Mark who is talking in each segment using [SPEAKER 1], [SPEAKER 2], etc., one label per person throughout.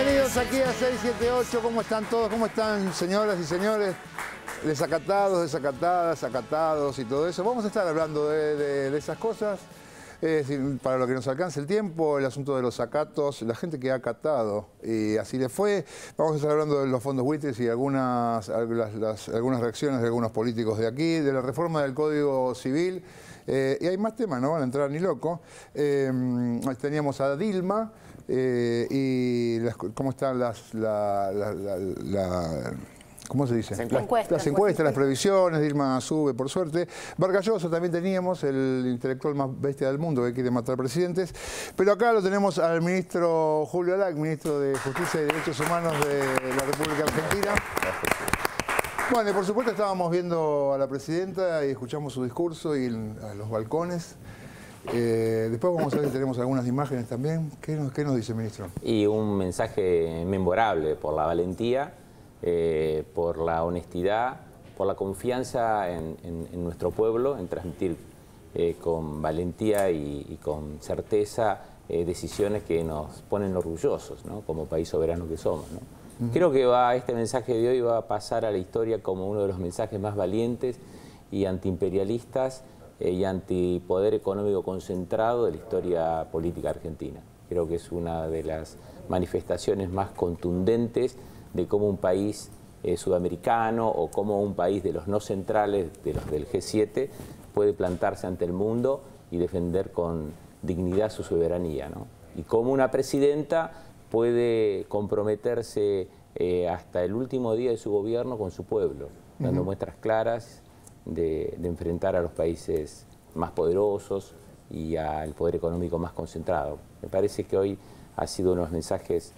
[SPEAKER 1] Bienvenidos aquí a 678. ¿Cómo están todos? ¿Cómo están, señoras y señores? Desacatados, desacatadas, acatados y todo eso. Vamos a estar hablando de esas cosas. Es decir, para lo que nos alcance el tiempo, el asunto de los acatos, la gente que ha acatado y así le fue. Vamos a estar hablando de los fondos buitres y algunas reacciones de algunos políticos de aquí, de la reforma del Código Civil. Y hay más temas, no van a entrar ni loco. Teníamos a Dilma ¿cómo están ¿cómo se dice? Las encuestas, las previsiones. Dilma sube, por suerte. Vargas Llosa también teníamos, el intelectual más bestia del mundo que quiere matar presidentes. Pero acá lo tenemos al ministro Julio Alac, ministro de Justicia y Derechos Humanos de la República Argentina. Bueno, y por supuesto estábamos viendo a la presidenta y escuchamos su discurso y a los balcones. Después vamos a ver si tenemos algunas imágenes también. ¿Qué nos dice, ministro?
[SPEAKER 2] Y un mensaje memorable por la valentía, por la honestidad, por la confianza en nuestro pueblo, en transmitir con valentía y con certeza decisiones que nos ponen orgullosos, ¿no? Como país soberano que somos, ¿no? Creo que este mensaje de hoy va a pasar a la historia como uno de los mensajes más valientes y antiimperialistas y antipoder económico concentrado de la historia política argentina. Creo que es una de las manifestaciones más contundentes de cómo un país sudamericano o cómo un país de los no centrales, de los del G7, puede plantarse ante el mundo y defender con dignidad su soberanía, ¿no? Y cómo una presidenta puede comprometerse hasta el último día de su gobierno con su pueblo, dando muestras claras de enfrentar a los países más poderosos y al poder económico más concentrado. Me parece que hoy ha sido uno de los mensajes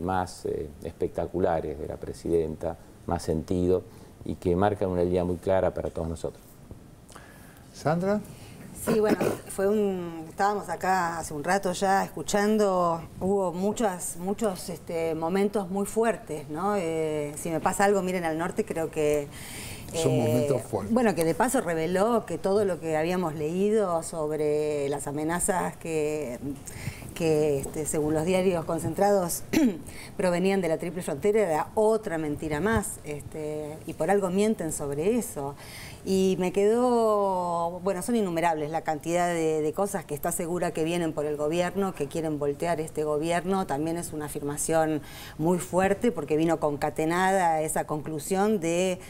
[SPEAKER 2] más espectaculares de la presidenta, más sentido y que marcan una línea muy clara para todos nosotros.
[SPEAKER 1] ¿Sandra?
[SPEAKER 3] Sí, bueno, estábamos acá hace un rato ya escuchando, hubo muchos momentos muy fuertes, ¿no? Si me pasa algo, miren al norte, creo que...
[SPEAKER 1] Son momentos fuertes.
[SPEAKER 3] Bueno, que de paso reveló que todo lo que habíamos leído sobre las amenazas que según los diarios concentrados provenían de la Triple Frontera era otra mentira más, y por algo mienten sobre eso. Y me quedó, bueno, son innumerables la cantidad de cosas que está segura que vienen por el gobierno, que quieren voltear este gobierno. También es una afirmación muy fuerte porque vino concatenada esa conclusión de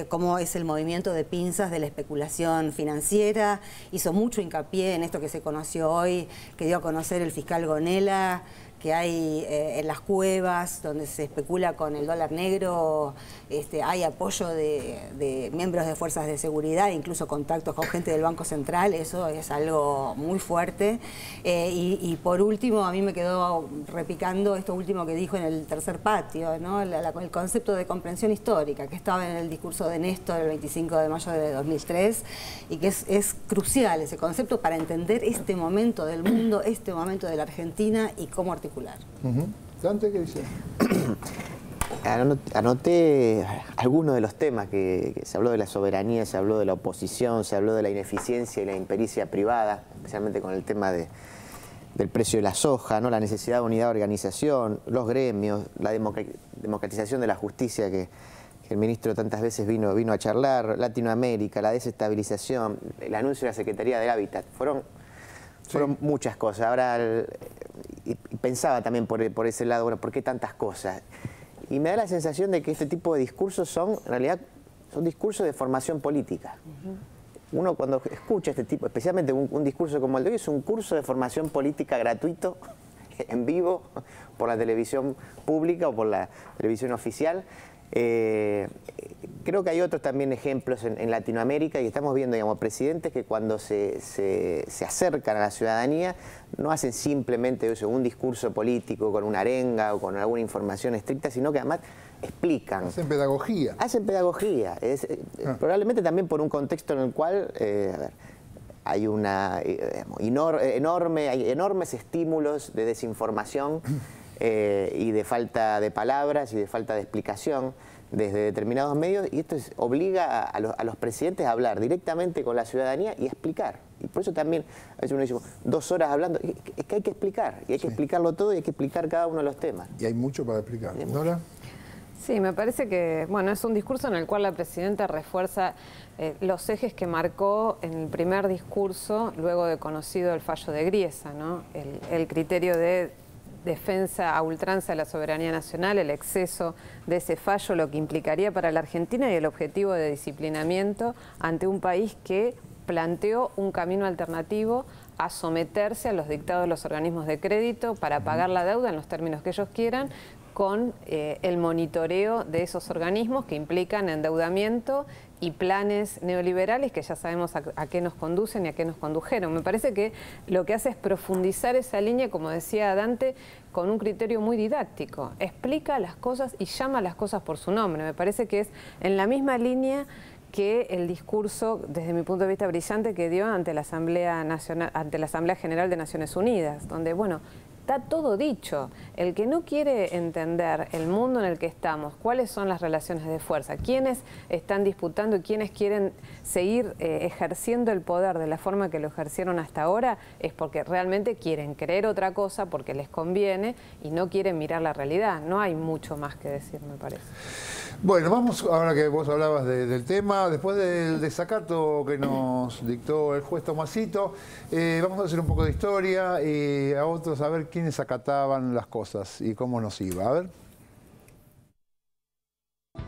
[SPEAKER 3] cómo es el movimiento de pinzas de la especulación financiera. Hizo mucho hincapié en esto que se conoció hoy, que dio a conocer el fiscal Gonella, que hay en las cuevas donde se especula con el dólar negro, hay apoyo de miembros de fuerzas de seguridad, incluso contactos con gente del Banco Central. Eso es algo muy fuerte. Y por último, a mí me quedó repicando esto último que dijo en el tercer patio, ¿no? El concepto de comprensión histórica, que estaba en el discurso de Néstor el 25 de mayo de 2003, y que es crucial ese concepto para entender este momento del mundo, este momento de la Argentina y cómo articular.
[SPEAKER 1] Dante, ¿qué dice?
[SPEAKER 4] Anoté algunos de los temas que se habló de la soberanía, se habló de la oposición, se habló de la ineficiencia y la impericia privada, especialmente con el tema del precio de la soja, ¿no? La necesidad de unidad de organización, los gremios, la democratización de la justicia que el ministro tantas veces vino a charlar, Latinoamérica, la desestabilización, el anuncio de la Secretaría del Hábitat. Fueron muchas cosas. Ahora, y pensaba también por ese lado, bueno, ¿por qué tantas cosas? Y me da la sensación de que este tipo de discursos en realidad son discursos de formación política. Uno cuando escucha este tipo, especialmente un discurso como el de hoy, es un curso de formación política gratuito, en vivo, por la televisión pública o por la televisión oficial. Creo que hay otros también ejemplos en Latinoamérica y estamos viendo, digamos, presidentes que cuando se acercan a la ciudadanía no hacen simplemente un discurso político con una arenga o con alguna información estricta, sino que además explican.
[SPEAKER 1] Hacen pedagogía.
[SPEAKER 4] Hacen pedagogía. Probablemente también por un contexto en el cual hay hay enormes estímulos de desinformación y de falta de palabras y de falta de explicación. desde determinados medios, y esto obliga a los presidentes a hablar directamente con la ciudadanía y explicar. Y por eso también, a veces uno dice, 2 horas hablando, es que hay que explicar, y hay que explicarlo todo, y hay que explicar cada uno de los temas.
[SPEAKER 1] Y hay mucho para explicar. ¿Nora?
[SPEAKER 5] Sí, me parece que, bueno, es un discurso en el cual la presidenta refuerza los ejes que marcó en el primer discurso, luego de conocido el fallo de Griesa, ¿no? El criterio de defensa a ultranza de la soberanía nacional, el exceso de ese fallo, lo que implicaría para la Argentina y el objetivo de disciplinamiento ante un país que planteó un camino alternativo a someterse a los dictados de los organismos de crédito para pagar la deuda en los términos que ellos quieran, con el monitoreo de esos organismos que implican endeudamiento y planes neoliberales que ya sabemos a qué nos conducen y a qué nos condujeron. Me parece que lo que hace es profundizar esa línea, como decía Dante, con un criterio muy didáctico. Explica las cosas y llama las cosas por su nombre. Me parece que es en la misma línea que el discurso, desde mi punto de vista brillante, que dio ante la Asamblea Nacional, ante la Asamblea General de Naciones Unidas, donde, bueno, está todo dicho. El que no quiere entender el mundo en el que estamos, cuáles son las relaciones de fuerza, quiénes están disputando y quiénes quieren seguir ejerciendo el poder de la forma que lo ejercieron hasta ahora, es porque realmente quieren creer otra cosa, porque les conviene y no quieren mirar la realidad. No hay mucho más que decir, me parece.
[SPEAKER 1] Bueno, vamos, ahora que vos hablabas del tema, después del desacato que nos dictó el juez Tomasito, vamos a hacer un poco de historia y a otros a ver quiénes acataban las cosas y cómo nos iba. A ver.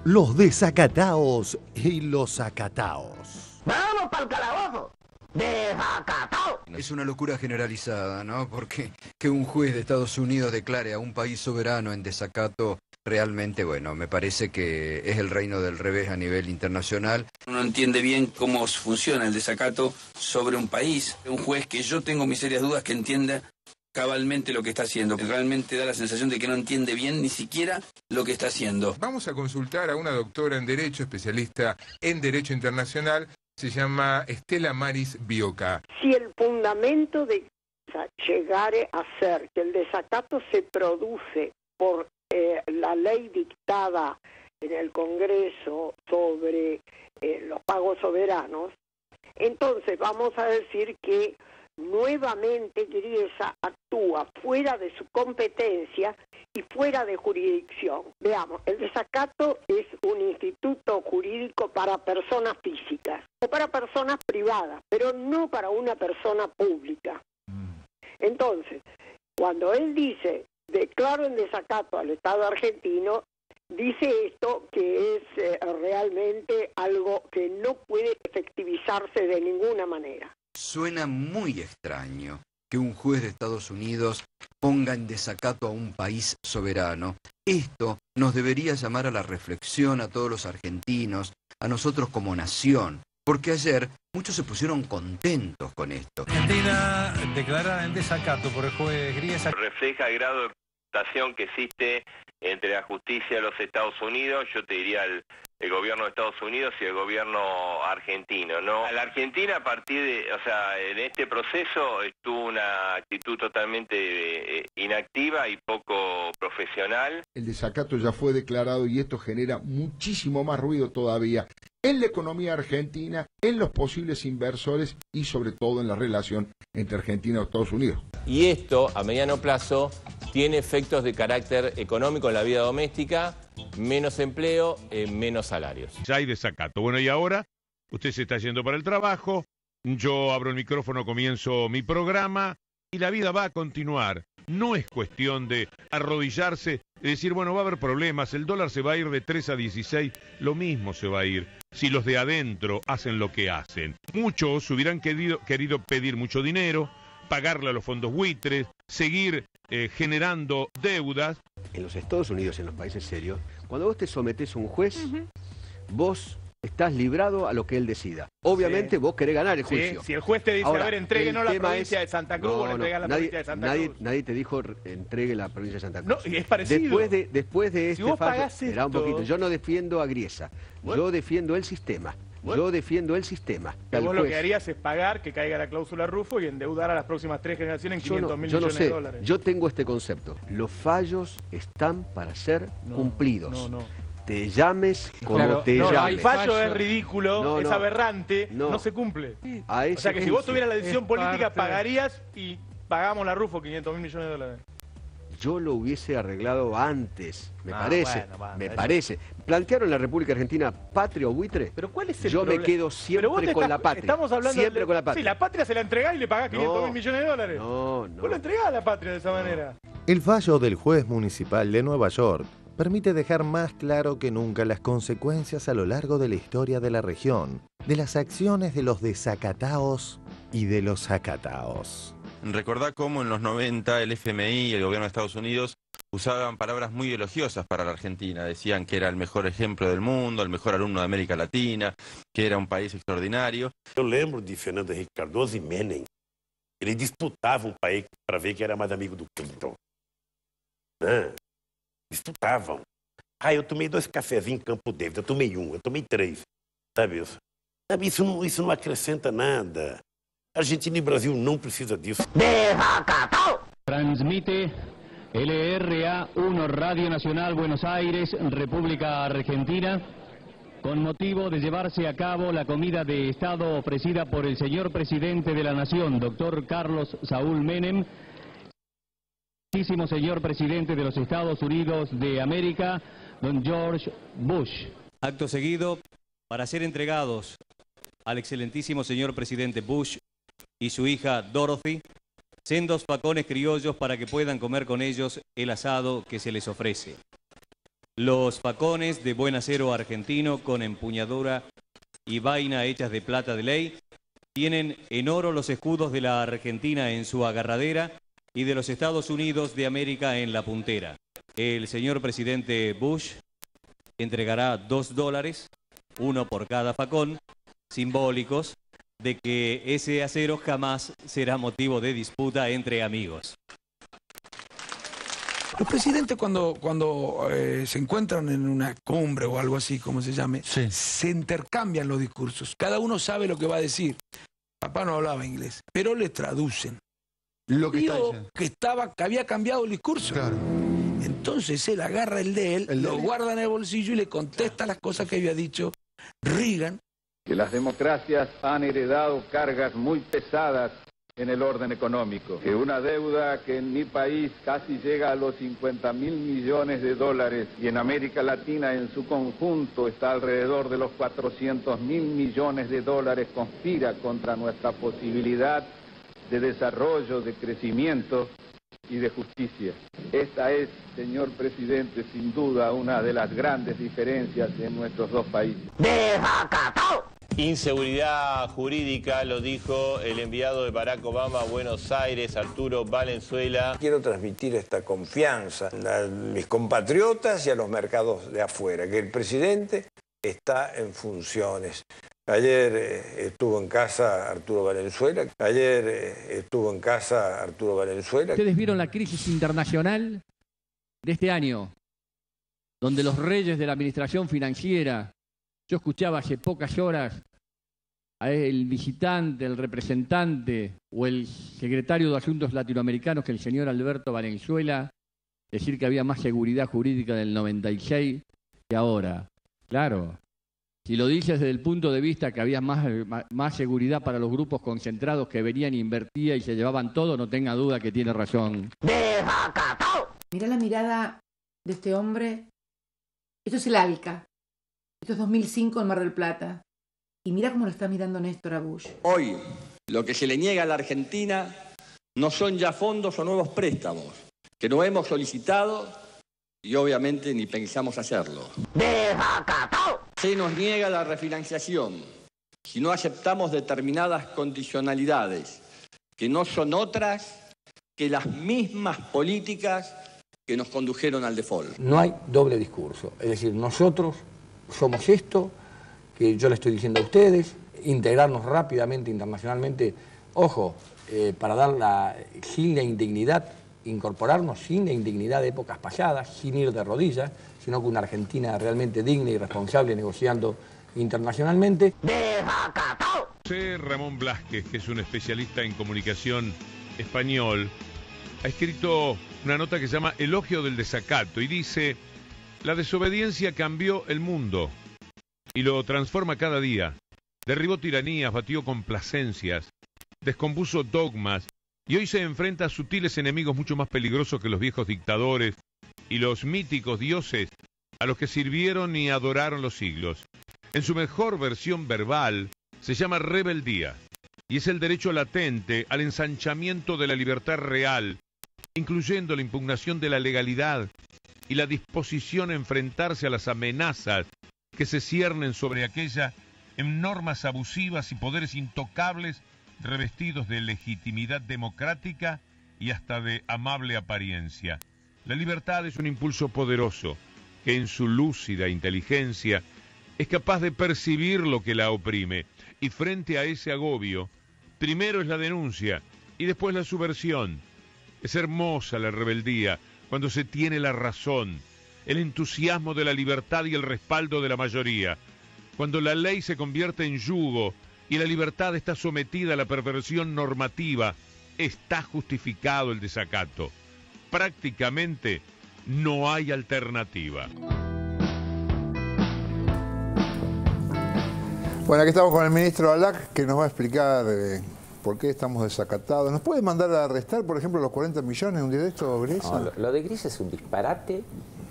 [SPEAKER 6] Los desacataos y los acataos.
[SPEAKER 7] ¡Vamos pa'l calabozo! ¡Desacatao!
[SPEAKER 8] Es una locura generalizada, ¿no? Porque que un juez de Estados Unidos declare a un país soberano en desacato, realmente, bueno, me parece que es el reino del revés a nivel internacional.
[SPEAKER 9] No entiende bien cómo funciona el desacato sobre un país. Un juez que yo tengo mis serias dudas que entienda cabalmente lo que está haciendo. Realmente da la sensación de que no entiende bien ni siquiera lo que está haciendo.
[SPEAKER 10] Vamos a consultar a una doctora en Derecho, especialista en Derecho Internacional. Se llama Estela Maris Bioca.
[SPEAKER 11] Si el fundamento de llegare a ser que el desacato se produce por la ley dictada en el Congreso sobre los pagos soberanos, entonces vamos a decir que nuevamente Griesa actúa fuera de su competencia y fuera de jurisdicción. Veamos, el desacato es un instituto jurídico para personas físicas o para personas privadas, pero no para una persona pública. Entonces, cuando él dice, declaro en desacato al Estado argentino, dice esto que es realmente algo que no puede efectivizarse de ninguna manera.
[SPEAKER 8] Suena muy extraño que un juez de Estados Unidos ponga en desacato a un país soberano. Esto nos debería llamar a la reflexión a todos los argentinos, a nosotros como nación, porque ayer muchos se pusieron contentos con esto.
[SPEAKER 12] Argentina declarada en desacato por el juez Griesa.
[SPEAKER 13] Refleja el grado de confrontación que existe entre la justicia de los Estados Unidos, yo te diría el gobierno de Estados Unidos y el gobierno argentino, ¿no? La Argentina a partir de, o sea, en este proceso tuvo una actitud totalmente inactiva y poco profesional.
[SPEAKER 14] El desacato ya fue declarado y esto genera muchísimo más ruido todavía en la economía argentina, en los posibles inversores y sobre todo en la relación entre Argentina y Estados Unidos.
[SPEAKER 15] Y esto, a mediano plazo, tiene efectos de carácter económico en la vida doméstica, menos empleo, menos salarios.
[SPEAKER 16] Ya hay desacato. Bueno, y ahora usted se está yendo para el trabajo, yo abro el micrófono, comienzo mi programa y la vida va a continuar. No es cuestión de arrodillarse y decir, bueno, va a haber problemas, el dólar se va a ir de 3 a 16, lo mismo se va a ir si los de adentro hacen lo que hacen. Muchos hubieran querido pedir mucho dinero, pagarle a los fondos buitres, seguir generando deudas.
[SPEAKER 17] En los Estados Unidos, en los países serios, cuando vos te sometés a un juez, vos estás librado a lo que él decida. Obviamente vos querés ganar el juicio.
[SPEAKER 18] Si el juez te dice,
[SPEAKER 17] ahora,
[SPEAKER 18] a ver, entréguenos la provincia de Santa Cruz, o
[SPEAKER 17] nadie,
[SPEAKER 18] la provincia de Santa Cruz.
[SPEAKER 17] Nadie te dijo entregue la provincia de Santa Cruz.
[SPEAKER 18] No, y es parecido.
[SPEAKER 17] Después de este
[SPEAKER 18] vos
[SPEAKER 17] fallo,
[SPEAKER 18] pagás
[SPEAKER 17] un poquito, yo no defiendo a Griesa, yo defiendo el sistema. Yo defiendo el sistema.
[SPEAKER 18] Vos lo que harías es pagar que caiga la cláusula Rufo y endeudar a las próximas 3 generaciones en 500.000 millones de dólares.
[SPEAKER 17] Yo tengo este concepto. Los fallos están para ser cumplidos. te llames como
[SPEAKER 18] Claro,
[SPEAKER 17] te
[SPEAKER 18] no,
[SPEAKER 17] llames.
[SPEAKER 18] el fallo es ridículo, es aberrante,
[SPEAKER 17] no.
[SPEAKER 18] no se cumple.
[SPEAKER 17] A
[SPEAKER 18] O sea
[SPEAKER 17] esa
[SPEAKER 18] que si vos
[SPEAKER 17] gente.
[SPEAKER 18] tuvieras la decisión
[SPEAKER 12] Es
[SPEAKER 18] política,
[SPEAKER 12] parte-
[SPEAKER 18] pagarías y pagamos la Rufo 500.000 millones de dólares.
[SPEAKER 17] Yo lo hubiese arreglado antes, me
[SPEAKER 18] Ah,
[SPEAKER 17] parece.
[SPEAKER 18] bueno, va,
[SPEAKER 17] me
[SPEAKER 18] eso-
[SPEAKER 17] parece. ¿Plantearon la República Argentina patria o buitre?
[SPEAKER 18] Pero ¿cuál es el
[SPEAKER 17] Yo
[SPEAKER 18] problema?
[SPEAKER 17] me quedo
[SPEAKER 18] Pero vos
[SPEAKER 17] siempre
[SPEAKER 18] te
[SPEAKER 17] con
[SPEAKER 18] estás-
[SPEAKER 17] la patria.
[SPEAKER 18] Estamos hablando
[SPEAKER 17] Siempre
[SPEAKER 18] de,
[SPEAKER 17] con la patria.
[SPEAKER 18] Sí, la patria se la entregás y le pagás 500.000 millones de dólares.
[SPEAKER 17] No,
[SPEAKER 18] Vos la entregás a la patria de esa manera.
[SPEAKER 19] El fallo del juez municipal de Nueva York permite dejar más claro que nunca las consecuencias a lo largo de la historia de la región, de las acciones de los desacataos y de los acataos.
[SPEAKER 20] Recordá cómo en los 90 el FMI y el gobierno de Estados Unidos usaban palabras muy elogiosas para la Argentina. Decían que era el mejor ejemplo del mundo, el mejor alumno de América Latina, que era un país extraordinario.
[SPEAKER 21] Eu lembro de Fernando Henrique Cardoso e Menem. Eles disputavam o país para ver quem era mais amigo do Clinton. Disputavam. Eu tomei 2 cafezinhos em Campo David, eu tomei 1, eu tomei 3. Sabe isso? Sabe, isso não acrescenta nada. Argentina e Brasil não precisa disso.
[SPEAKER 22] Transmite LRA 1 Radio Nacional Buenos Aires, República Argentina, con motivo de llevarse a cabo la comida de Estado ofrecida por el señor presidente de la Nación, doctor Carlos Saúl Menem, señor presidente de los Estados Unidos de América, don George Bush.
[SPEAKER 23] Acto seguido, para ser entregados al excelentísimo señor presidente Bush y su hija Dorothy, sendos facones criollos para que puedan comer con ellos el asado que se les ofrece. Los facones de buen acero argentino con empuñadura y vaina hechas de plata de ley tienen en oro los escudos de la Argentina en su agarradera y de los Estados Unidos de América en la puntera. El señor presidente Bush entregará $2, uno por cada facón, simbólicos de que ese acero jamás será motivo de disputa entre amigos.
[SPEAKER 9] Los presidentes cuando se encuentran en una cumbre o algo así, como se llame, se intercambian los discursos. Cada uno sabe lo que va a decir. Papá no hablaba inglés, pero le traducen.
[SPEAKER 14] Lo que está
[SPEAKER 9] Dijo
[SPEAKER 14] diciendo.
[SPEAKER 9] que había cambiado el discurso.
[SPEAKER 14] Claro.
[SPEAKER 9] Entonces él agarra el de él, lo guarda en el bolsillo y le contesta las cosas que había dicho Reagan.
[SPEAKER 24] Que las democracias han heredado cargas muy pesadas en el orden económico, que una deuda que en mi país casi llega a los 50.000 millones de dólares y en América Latina en su conjunto está alrededor de los 400.000 millones de dólares, conspira contra nuestra posibilidad de desarrollo, de crecimiento y de justicia. Esta es, señor presidente, sin duda una de las grandes diferencias en nuestros dos países.
[SPEAKER 15] Inseguridad jurídica, lo dijo el enviado de Barack Obama a Buenos Aires, Arturo Valenzuela.
[SPEAKER 25] Quiero transmitir esta confianza a mis compatriotas y a los mercados de afuera, que el presidente está en funciones. Ayer estuvo en casa Arturo Valenzuela.
[SPEAKER 26] Ustedes vieron la crisis internacional de este año, donde los reyes de la administración financiera, yo escuchaba hace pocas horas al visitante, el representante o el secretario de Asuntos Latinoamericanos, que el señor Alberto Valenzuela, decir que había más seguridad jurídica del 96 que ahora. Claro. Si lo dices desde el punto de vista que había más seguridad para los grupos concentrados que venían, invertían y se llevaban todo, no tenga duda que tiene razón.
[SPEAKER 27] Mirá la mirada de este hombre. Esto es el ALCA. Esto es 2005 en Mar del Plata. Y mira cómo lo está mirando Néstor a Bush.
[SPEAKER 28] Hoy, lo que se le niega a la Argentina no son ya fondos o nuevos préstamos, que no hemos solicitado y obviamente ni pensamos hacerlo. Se nos niega la refinanciación si no aceptamos determinadas condicionalidades, que no son otras que las mismas políticas que nos condujeron al default.
[SPEAKER 29] No hay doble discurso. Es decir, nosotros somos esto que yo le estoy diciendo a ustedes, integrarnos rápidamente internacionalmente, ojo, para dar sin la indignidad, incorporarnos sin la indignidad de épocas pasadas, sin ir de rodillas, sino con una Argentina realmente digna y responsable negociando internacionalmente.
[SPEAKER 16] José Ramón Blázquez, que es un especialista en comunicación español, ha escrito una nota que se llama Elogio del desacato y dice: La desobediencia cambió el mundo y lo transforma cada día. Derribó tiranías, batió complacencias, descompuso dogmas y hoy se enfrenta a sutiles enemigos mucho más peligrosos que los viejos dictadores y los míticos dioses a los que sirvieron y adoraron los siglos. En su mejor versión verbal se llama rebeldía y es el derecho latente al ensanchamiento de la libertad real, incluyendo la impugnación de la legalidad y la disposición a enfrentarse a las amenazas que se ciernen sobre aquella en normas abusivas y poderes intocables revestidos de legitimidad democrática y hasta de amable apariencia. La libertad es un impulso poderoso que en su lúcida inteligencia es capaz de percibir lo que la oprime y frente a ese agobio, primero es la denuncia y después la subversión. Es hermosa la rebeldía cuando se tiene la razón, el entusiasmo de la libertad y el respaldo de la mayoría, cuando la ley se convierte en yugo y la libertad está sometida a la perversión normativa, está justificado el desacato. Prácticamente no hay alternativa.
[SPEAKER 1] Bueno, aquí estamos con el ministro Alac, que nos va a explicar por qué estamos desacatados. ¿Nos puede mandar a arrestar, por ejemplo, los 40 millones en un directo, Gris?
[SPEAKER 2] No, lo de Gris es un disparate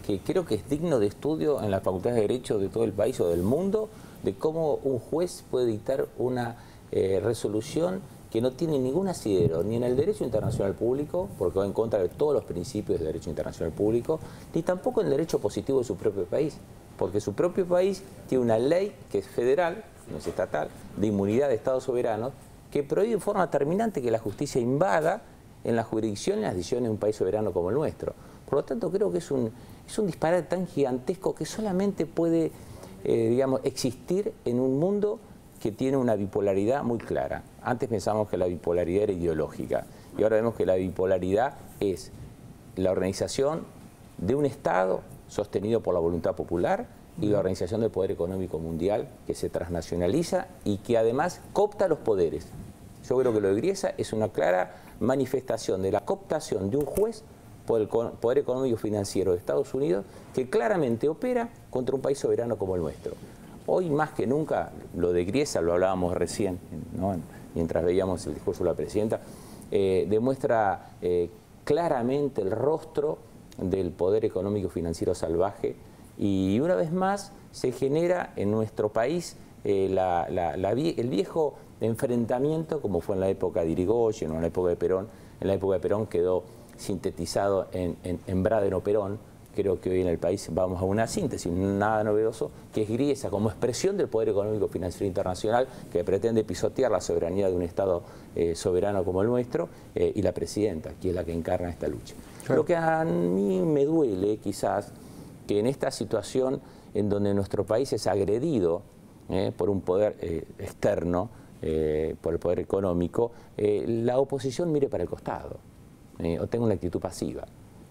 [SPEAKER 2] que creo que es digno de estudio en las facultades de Derecho de todo el país o del mundo, de cómo un juez puede dictar una resolución que no tiene ningún asidero ni en el derecho internacional público, porque va en contra de todos los principios del derecho internacional público, ni tampoco en el derecho positivo de su propio país, porque su propio país tiene una ley que es federal, no es estatal, de inmunidad de Estados soberanos, que prohíbe en forma terminante que la justicia invada en la jurisdicción y en las decisiones de un país soberano como el nuestro. Por lo tanto, creo que es un disparate tan gigantesco que solamente puede, digamos, existir en un mundo que tiene una bipolaridad muy clara. Antes pensábamos que la bipolaridad era ideológica y ahora vemos que la bipolaridad es la organización de un Estado sostenido por la voluntad popular y la organización del poder económico mundial que se transnacionaliza y que además coopta los poderes. Yo creo que lo de Griesa es una clara manifestación de la cooptación de un juez por el poder económico financiero de Estados Unidos que claramente opera contra un país soberano como el nuestro. Hoy más que nunca, lo de Griesa, lo hablábamos recién, ¿no?, mientras veíamos el discurso de la presidenta, demuestra claramente el rostro del poder económico financiero salvaje y una vez más se genera en nuestro país el viejo enfrentamiento como fue en la época de Irigoyen o en la época de Perón. En la época de Perón quedó sintetizado en Braden-Perón. Creo que hoy en el país vamos a una síntesis, nada novedoso, que es Griesa como expresión del poder económico financiero internacional que pretende pisotear la soberanía de un Estado soberano como el nuestro y la presidenta, que es la que encarna esta lucha. Claro. Lo que a mí me duele quizás que en esta situación en donde nuestro país es agredido por un poder externo, por el poder económico, la oposición mire para el costado o tenga una actitud pasiva.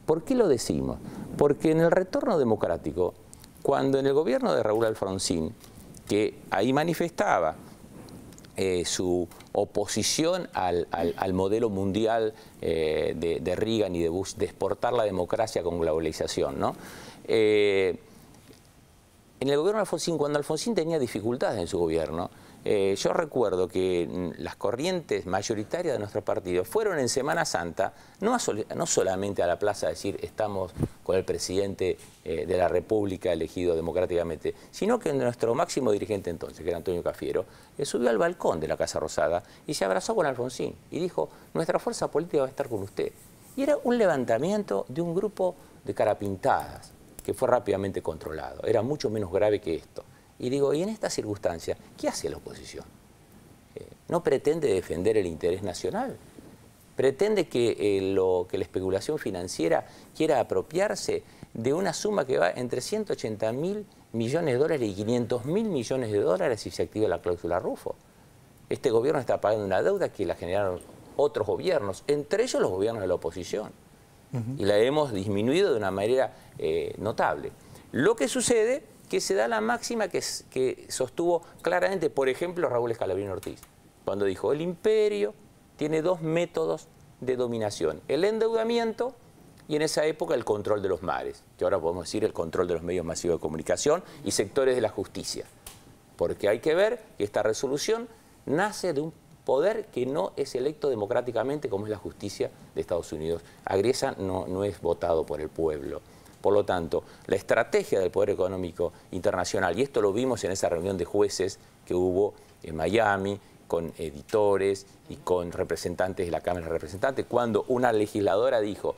[SPEAKER 2] ¿Por qué lo decimos? Porque en el retorno democrático, cuando en el gobierno de Raúl Alfonsín, que ahí manifestaba su oposición al modelo mundial de Reagan y de Bush, de exportar la democracia con globalización, ¿no? En el gobierno de Alfonsín, cuando Alfonsín tenía dificultades en su gobierno, yo recuerdo que las corrientes mayoritarias de nuestro partido fueron en Semana Santa, no solamente a la plaza a decir estamos con el presidente de la República elegido democráticamente, sino que nuestro máximo dirigente entonces, que era Antonio Cafiero, subió al balcón de la Casa Rosada y se abrazó con Alfonsín y dijo, nuestra fuerza política va a estar con usted. Y era un levantamiento de un grupo de carapintadas que fue rápidamente controlado. Era mucho menos grave que esto. Y digo, y en esta circunstancia, ¿qué hace la oposición? ¿No pretende defender el interés nacional? ¿Pretende que la especulación financiera quiera apropiarse de una suma que va entre 180.000 millones de dólares y 500.000 millones de dólares si se activa la cláusula Rufo? Este gobierno está pagando una deuda que la generaron otros gobiernos, entre ellos los gobiernos de la oposición. Y la hemos disminuido de una manera notable. Lo que sucede que se da la máxima que sostuvo claramente, por ejemplo, Raúl Escalabrini Ortiz, cuando dijo, el imperio tiene dos métodos de dominación, el endeudamiento y en esa época el control de los mares, que ahora podemos decir el control de los medios masivos de comunicación y sectores de la justicia. Porque hay que ver que esta resolución nace de un poder que no es electo democráticamente como es la justicia de Estados Unidos. Agriesa no es votado por el pueblo. Por lo tanto, la estrategia del poder económico internacional, y esto lo vimos en esa reunión de jueces que hubo en Miami, con editores y con representantes de la Cámara de Representantes, cuando una legisladora dijo,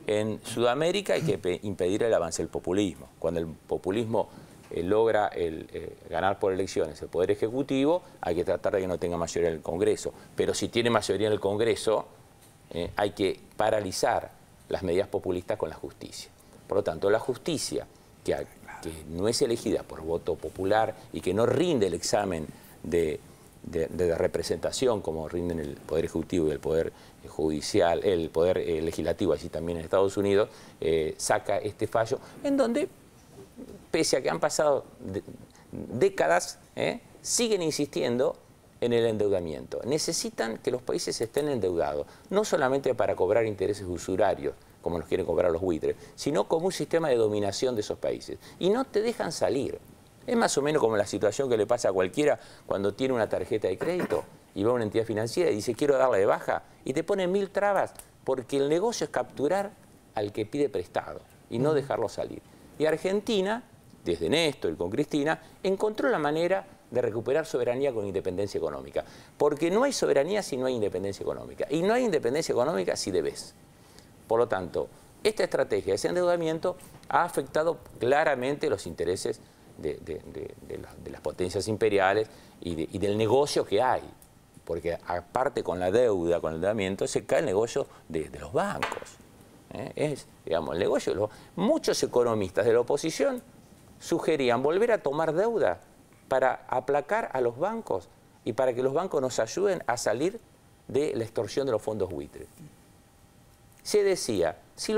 [SPEAKER 2] en Sudamérica hay que impedir el avance del populismo. Cuando el populismo logra ganar por elecciones el Poder Ejecutivo, hay que tratar de que no tenga mayoría en el Congreso. Pero si tiene mayoría en el Congreso, hay que paralizar las medidas populistas con la justicia. Por lo tanto, la justicia, que no es elegida por voto popular y que no rinde el examen de representación como rinden el Poder Ejecutivo y el Poder Judicial, el Poder Legislativo, así también en Estados Unidos, saca este fallo en donde, pese a que han pasado décadas, siguen insistiendo en el endeudamiento. Necesitan que los países estén endeudados, no solamente para cobrar intereses usurarios, como nos quieren cobrar los buitres, sino como un sistema de dominación de esos países. Y no te dejan salir. Es más o menos como la situación que le pasa a cualquiera cuando tiene una tarjeta de crédito y va a una entidad financiera y dice quiero darla de baja y te ponen 1000 trabas porque el negocio es capturar al que pide prestado y no dejarlo salir. Y Argentina, desde Néstor y con Cristina, encontró la manera de recuperar soberanía con independencia económica. Porque no hay soberanía si no hay independencia económica. Y no hay independencia económica si debes. Por lo tanto, esta estrategia de ese endeudamiento ha afectado claramente los intereses de las potencias imperiales y del negocio que hay. Porque aparte con la deuda, con el endeudamiento, se cae el negocio de los bancos. Es, digamos, el negocio. Muchos economistas de la oposición sugerían volver a tomar deuda para aplacar a los bancos y para que los bancos nos ayuden a salir de la extorsión de los fondos buitres. Se decía, si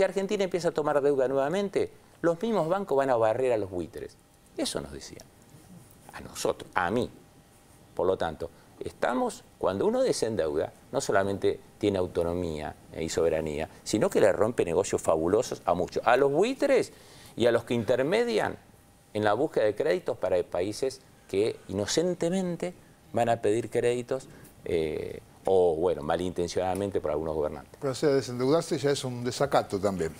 [SPEAKER 2] Argentina empieza a tomar deuda nuevamente, los mismos bancos van a barrer a los buitres. Eso nos decían. A nosotros, a mí. Por lo tanto, cuando uno desendeuda, no solamente tiene autonomía y soberanía, sino que le rompe negocios fabulosos a muchos. A los buitres y a los que intermedian en la búsqueda de créditos para países que inocentemente van a pedir créditos o, bueno, malintencionadamente por algunos gobernantes.
[SPEAKER 1] Pero o sea, desendeudarse ya es un desacato también.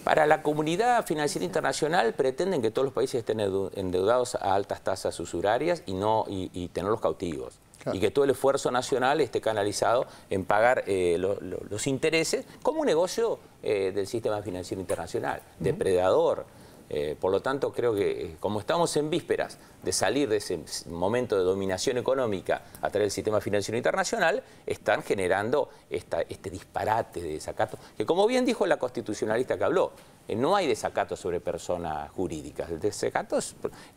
[SPEAKER 2] Para la comunidad financiera internacional pretenden que todos los países estén endeudados a altas tasas usurarias y tenerlos cautivos. Claro. Y que todo el esfuerzo nacional esté canalizado en pagar los intereses como un negocio del sistema financiero internacional, depredador. Por lo tanto, creo que como estamos en vísperas de salir de ese momento de dominación económica a través del sistema financiero internacional, están generando este disparate de desacato, que como bien dijo la constitucionalista que habló, no hay desacato sobre personas jurídicas, el desacato es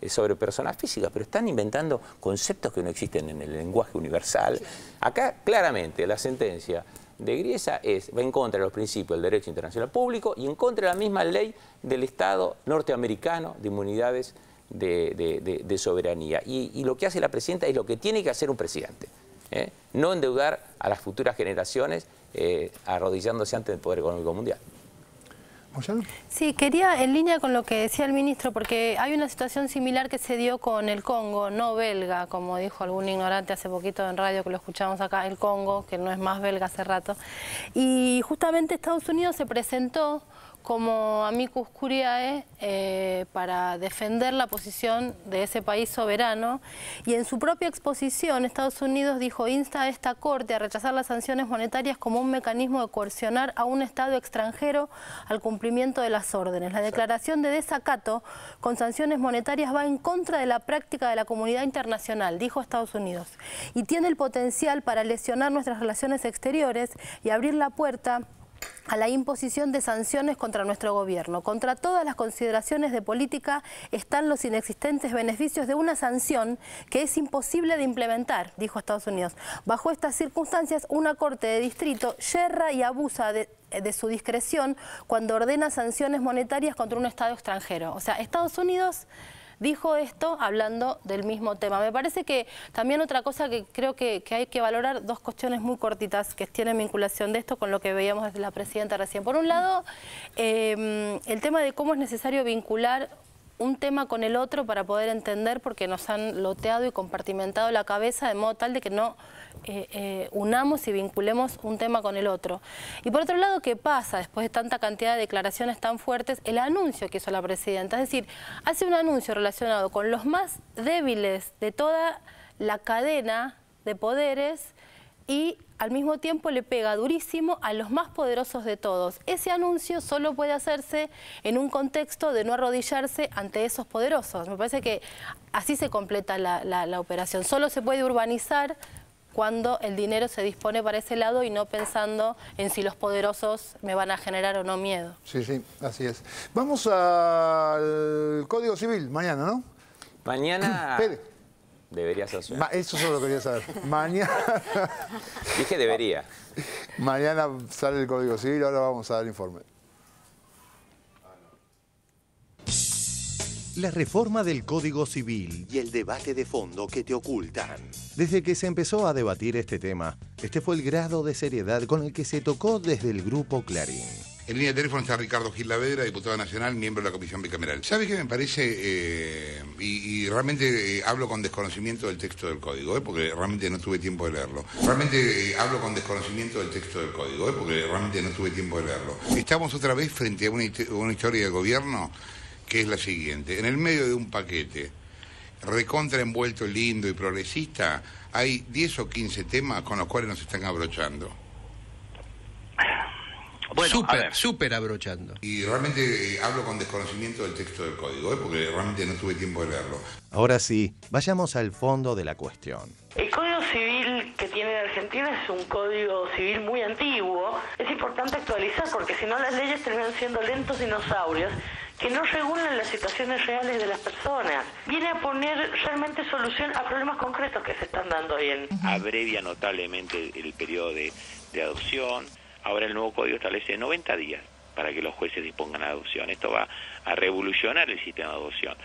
[SPEAKER 2] sobre personas físicas, pero están inventando conceptos que no existen en el lenguaje universal. Acá, claramente, la sentencia de Agriesa va en contra de los principios del derecho internacional público y en contra de la misma ley del Estado norteamericano de inmunidades de soberanía. Y lo que hace la presidenta es lo que tiene que hacer un presidente. No endeudar a las futuras generaciones arrodillándose ante el poder económico mundial.
[SPEAKER 3] Sí, quería, en línea con lo que decía el ministro, porque hay una situación similar que se dio con el Congo, no belga, como dijo algún ignorante hace poquito en radio que lo escuchamos acá, el Congo, que no es más belga hace rato. Y justamente Estados Unidos se presentó como amicus curiae para defender la posición de ese país soberano, y en su propia exposición Estados Unidos dijo, insta a esta Corte a rechazar las sanciones monetarias como un mecanismo de coercionar a un Estado extranjero al cumplimiento de las órdenes. La declaración de desacato con sanciones monetarias va en contra de la práctica de la comunidad internacional, dijo Estados Unidos, y tiene el potencial para lesionar nuestras relaciones exteriores y abrir la puerta a la imposición de sanciones contra nuestro gobierno. Contra todas las consideraciones de política están los inexistentes beneficios de una sanción que es imposible de implementar, dijo Estados Unidos. Bajo estas circunstancias, una corte de distrito yerra y abusa de su discreción cuando ordena sanciones monetarias contra un Estado extranjero. O sea, Estados Unidos dijo esto hablando del mismo tema. Me parece que también otra cosa que creo que hay que valorar, dos cuestiones muy cortitas que tienen vinculación de esto con lo que veíamos desde la presidenta recién. Por un lado, el tema de cómo es necesario vincular un tema con el otro para poder entender, porque nos han loteado y compartimentado la cabeza de modo tal de que no unamos y vinculemos un tema con el otro. Y por otro lado, ¿qué pasa después de tanta cantidad de declaraciones tan fuertes? El anuncio que hizo la presidenta, es decir, hace un anuncio relacionado con los más débiles de toda la cadena de poderes y al mismo tiempo le pega durísimo a los más poderosos de todos. Ese anuncio solo puede hacerse en un contexto de no arrodillarse ante esos poderosos. Me parece que así se completa la operación. Solo se puede urbanizar cuando el dinero se dispone para ese lado y no pensando en si los poderosos me van a generar o no miedo.
[SPEAKER 1] Sí, sí, así es. Vamos al Código Civil mañana, ¿no?
[SPEAKER 2] Mañana... Debería ser.
[SPEAKER 1] Eso solo quería saber. Mañana...
[SPEAKER 2] Dije debería.
[SPEAKER 1] Mañana sale el Código Civil, ahora vamos a dar informe.
[SPEAKER 19] La reforma del Código Civil y el debate de fondo que te ocultan. Desde que se empezó a debatir este tema, este fue el grado de seriedad con el que se tocó desde el Grupo Clarín.
[SPEAKER 4] En línea de teléfono está Ricardo Gilavedra, diputado nacional, miembro de la Comisión Bicameral. ¿Sabe qué me parece? Y realmente hablo con desconocimiento del texto del Código, porque realmente no tuve tiempo de leerlo. Hablo con desconocimiento del texto del Código, porque realmente no tuve tiempo de leerlo. Estamos otra vez frente a una historia de gobierno que es la siguiente. En el medio de un paquete recontra envuelto, lindo y progresista, hay 10 o 15 temas con los cuales nos están abrochando.
[SPEAKER 5] Bueno, súper abrochando.
[SPEAKER 4] Y realmente hablo con desconocimiento del texto del Código, porque realmente no tuve tiempo de leerlo.
[SPEAKER 19] Ahora sí, vayamos al fondo de la cuestión.
[SPEAKER 6] El Código Civil que tiene Argentina es un Código Civil muy antiguo. Es importante actualizar porque si no las leyes terminan siendo lentos dinosaurios que no regulan las situaciones reales de las personas. Viene a poner realmente solución a problemas concretos que se están dando hoy en...
[SPEAKER 7] Abrevia notablemente el periodo de adopción. Ahora el nuevo código establece 90 días para que los jueces dispongan de adopción. Esto va a revolucionar el sistema de adopción.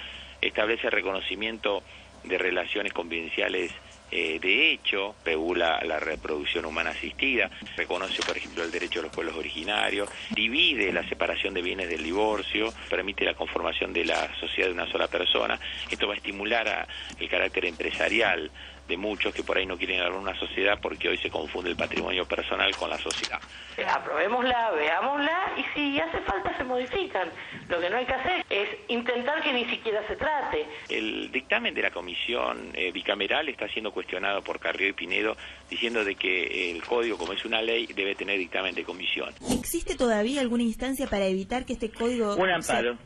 [SPEAKER 7] Establece el reconocimiento de relaciones convivenciales de hecho, regula la reproducción humana asistida, reconoce, por ejemplo, el derecho de los pueblos originarios, divide la separación de bienes del divorcio, permite la conformación de la sociedad de una sola persona. Esto va a estimular el carácter empresarial de muchos que por ahí no quieren hablar una sociedad porque hoy se confunde el patrimonio personal con la sociedad.
[SPEAKER 6] Aprobémosla, veámosla y si hace falta se modifican. Lo que no hay que hacer es intentar que ni siquiera se trate.
[SPEAKER 7] El dictamen de la comisión bicameral está siendo cuestionado por Carrió y Pinedo diciendo de que el código, como es una ley, debe tener dictamen de comisión.
[SPEAKER 8] ¿Existe todavía alguna instancia para evitar que este código...
[SPEAKER 7] Un amparo.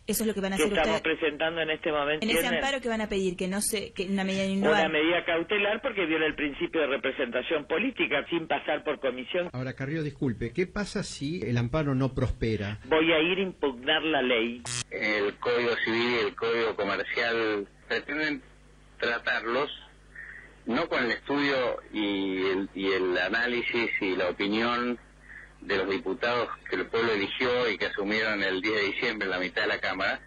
[SPEAKER 8] Eso es lo que van a hacer ustedes.
[SPEAKER 7] Estamos presentando en este momento.
[SPEAKER 8] En ese amparo que van a pedir, que una medida
[SPEAKER 7] innovadora. Una medida cautelar porque viola el principio de representación política sin pasar por comisión.
[SPEAKER 5] Ahora, Carrió, disculpe, ¿qué pasa si el amparo no prospera?
[SPEAKER 7] Voy a ir a impugnar la ley.
[SPEAKER 25] El Código Civil y el Código Comercial pretenden tratarlos no con el estudio y el análisis y la opinión de los diputados que el pueblo eligió y que asumieron el 10 de diciembre en la mitad de la Cámara,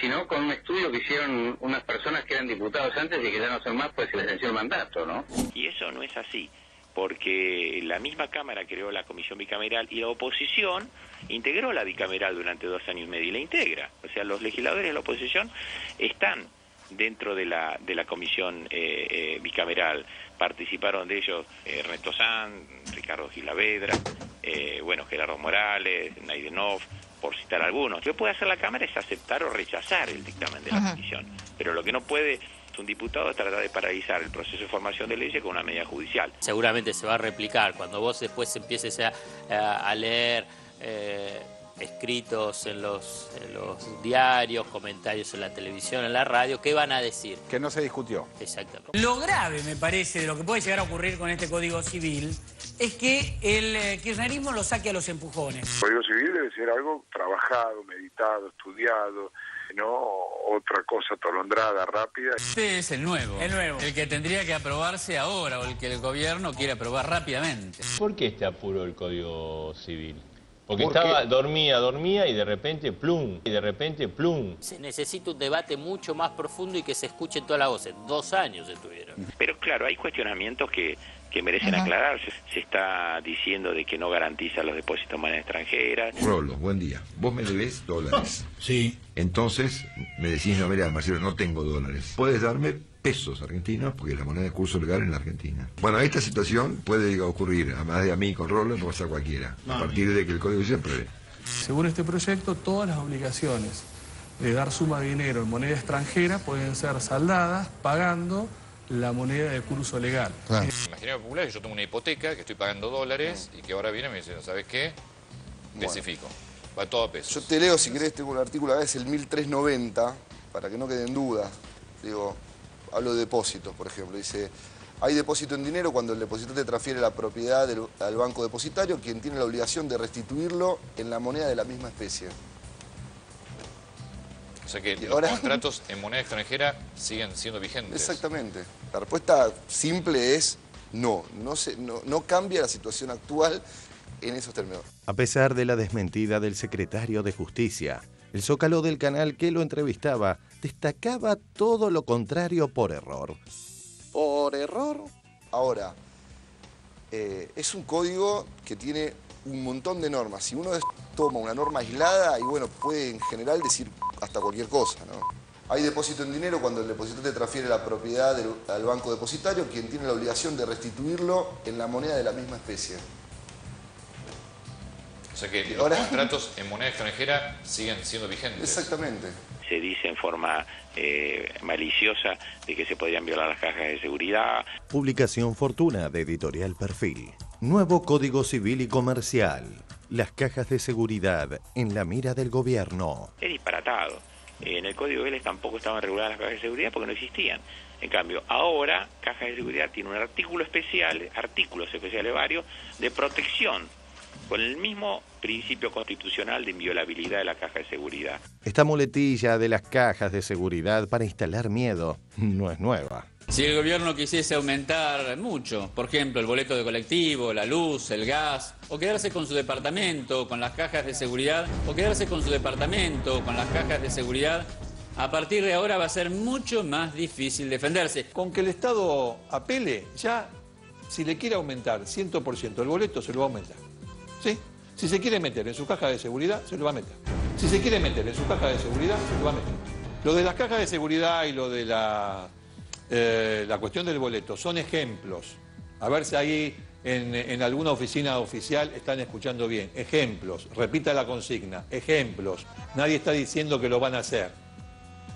[SPEAKER 25] sino con un estudio que hicieron unas personas que eran diputados antes y que ya no son más, pues se les venció el mandato, ¿no?
[SPEAKER 7] Y eso no es así, porque la misma Cámara creó la Comisión Bicameral y la oposición integró la bicameral durante 2 años y medio y la integra. O sea, los legisladores de la oposición están dentro de la comisión bicameral. Participaron de ellos Ernesto Sanz, Ricardo Gilavedra, Gerardo Morales, Naidenov, por citar algunos. Lo que puede hacer la Cámara es aceptar o rechazar el dictamen de la comisión, pero lo que no puede un diputado es tratar de paralizar el proceso de formación de leyes con una medida judicial.
[SPEAKER 10] Seguramente se va a replicar cuando vos después empieces a leer escritos en los diarios, comentarios en la televisión, en la radio, ¿qué van a decir?
[SPEAKER 11] Que no se discutió.
[SPEAKER 10] Exactamente.
[SPEAKER 12] Lo grave, me parece, de lo que puede llegar a ocurrir con este Código Civil es que el kirchnerismo lo saque a los empujones.
[SPEAKER 13] El Código Civil debe ser algo trabajado, meditado, estudiado, no otra cosa atolondrada, rápida.
[SPEAKER 30] Este es el nuevo. El que tendría que aprobarse ahora o el que el gobierno quiere aprobar rápidamente.
[SPEAKER 31] ¿Por qué este apuro del Código Civil?
[SPEAKER 15] Porque dormía y de repente plum,
[SPEAKER 10] Se necesita un debate mucho más profundo y que se escuchen todas las voces. 2 años estuvieron.
[SPEAKER 7] Pero claro, hay cuestionamientos que merecen aclararse. Se está diciendo de que no garantiza los depósitos de moneda extranjera.
[SPEAKER 9] Rolo, buen día. Vos me debés dólares.
[SPEAKER 30] Sí.
[SPEAKER 9] Entonces me decís, no, mira, Marcelo, no tengo dólares. Puedes darme pesos argentinos, porque la moneda de curso legal en la Argentina. Bueno, esta situación puede ocurrir, además de a mí con Rolo, no pasa a cualquiera, a partir de que el código siempre...
[SPEAKER 11] Según este proyecto, todas las obligaciones de dar suma de dinero en moneda extranjera pueden ser saldadas pagando la moneda de curso legal.
[SPEAKER 14] Claro. Imaginario popular que yo tengo una hipoteca, que estoy pagando dólares y que ahora viene y me dicen, ¿sabes qué? Especifico. Va todo a pesos.
[SPEAKER 17] Yo te leo, si querés, tengo un artículo acá, es el 1390, para que no queden dudas. Digo, hablo de depósitos, por ejemplo. Dice, hay depósito en dinero cuando el depositante transfiere la propiedad al banco depositario, quien tiene la obligación de restituirlo en la moneda de la misma especie.
[SPEAKER 14] O sea que los contratos en moneda extranjera siguen siendo vigentes.
[SPEAKER 17] Exactamente. La respuesta simple es no cambia la situación actual en esos términos.
[SPEAKER 19] A pesar de la desmentida del secretario de Justicia, el Zócalo del canal que lo entrevistaba destacaba todo lo contrario por error.
[SPEAKER 17] ¿Por error? Ahora, es un código que tiene un montón de normas. Si uno toma una norma aislada, y bueno, puede en general decir hasta cualquier cosa, ¿no? Hay depósito en dinero cuando el depositante transfiere la propiedad al banco depositario, quien tiene la obligación de restituirlo en la moneda de la misma especie.
[SPEAKER 14] O sea que los contratos en moneda extranjera siguen siendo vigentes.
[SPEAKER 17] Exactamente.
[SPEAKER 7] Se dice en forma maliciosa de que se podrían violar las cajas de seguridad.
[SPEAKER 19] Publicación Fortuna de Editorial Perfil. Nuevo Código Civil y Comercial. Las cajas de seguridad en la mira del gobierno.
[SPEAKER 7] Es disparatado. En el Código Vélez tampoco estaban reguladas las cajas de seguridad porque no existían. En cambio, ahora Caja de Seguridad tiene un artículos especiales varios, de protección, con el mismo principio constitucional de inviolabilidad de la caja de seguridad.
[SPEAKER 19] Esta muletilla de las cajas de seguridad para instalar miedo no es nueva.
[SPEAKER 30] Si el gobierno quisiese aumentar mucho, por ejemplo, el boleto de colectivo, la luz, el gas, o quedarse con su departamento, con las cajas de seguridad, a partir de ahora va a ser mucho más difícil defenderse.
[SPEAKER 29] Con que el Estado apele, ya, si le quiere aumentar 100% el boleto, se lo va a aumentar. ¿Sí? Si se quiere meter en su caja de seguridad, se lo va a meter. Si se quiere meter en su caja de seguridad, se lo va a meter. Lo de las cajas de seguridad y lo de la cuestión del boleto son ejemplos. A ver si ahí en alguna oficina oficial están escuchando bien. Ejemplos. Repita la consigna. Ejemplos. Nadie está diciendo que lo van a hacer.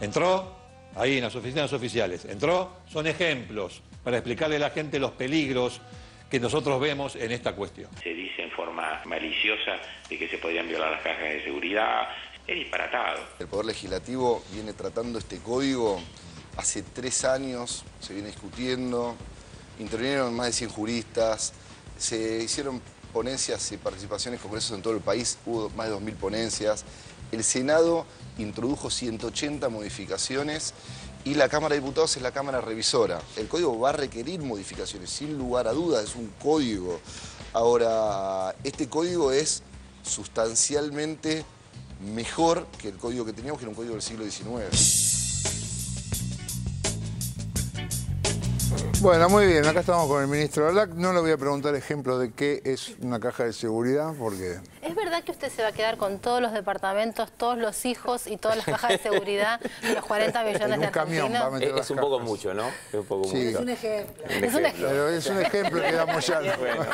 [SPEAKER 29] ¿Entró? Ahí en las oficinas oficiales. ¿Entró? Son ejemplos para explicarle a la gente los peligros que nosotros vemos en esta cuestión.
[SPEAKER 7] Se dice en forma maliciosa de que se podrían violar las cajas de seguridad. Es disparatado.
[SPEAKER 17] El Poder Legislativo viene tratando este código hace 3 años, se viene discutiendo, intervinieron más de 100 juristas, se hicieron ponencias y participaciones en congresos en todo el país, hubo más de 2.000 ponencias. El Senado introdujo 180 modificaciones y la Cámara de Diputados es la Cámara revisora. El código va a requerir modificaciones, sin lugar a dudas, es un código. Ahora, este código es sustancialmente mejor que el código que teníamos, que era un código del siglo XIX.
[SPEAKER 1] Bueno, muy bien, acá estamos con el ministro Alac. No le voy a preguntar ejemplo de qué es una caja de seguridad, porque...
[SPEAKER 3] ¿Es verdad que usted se va a quedar con todos los departamentos, todos los hijos y todas las cajas de seguridad de los 40 millones de argentinos?
[SPEAKER 2] Es un poco mucho, ¿no? Es un poco mucho.
[SPEAKER 27] Es un ejemplo.
[SPEAKER 1] Pero es un ejemplo que damos ya.
[SPEAKER 2] Bueno,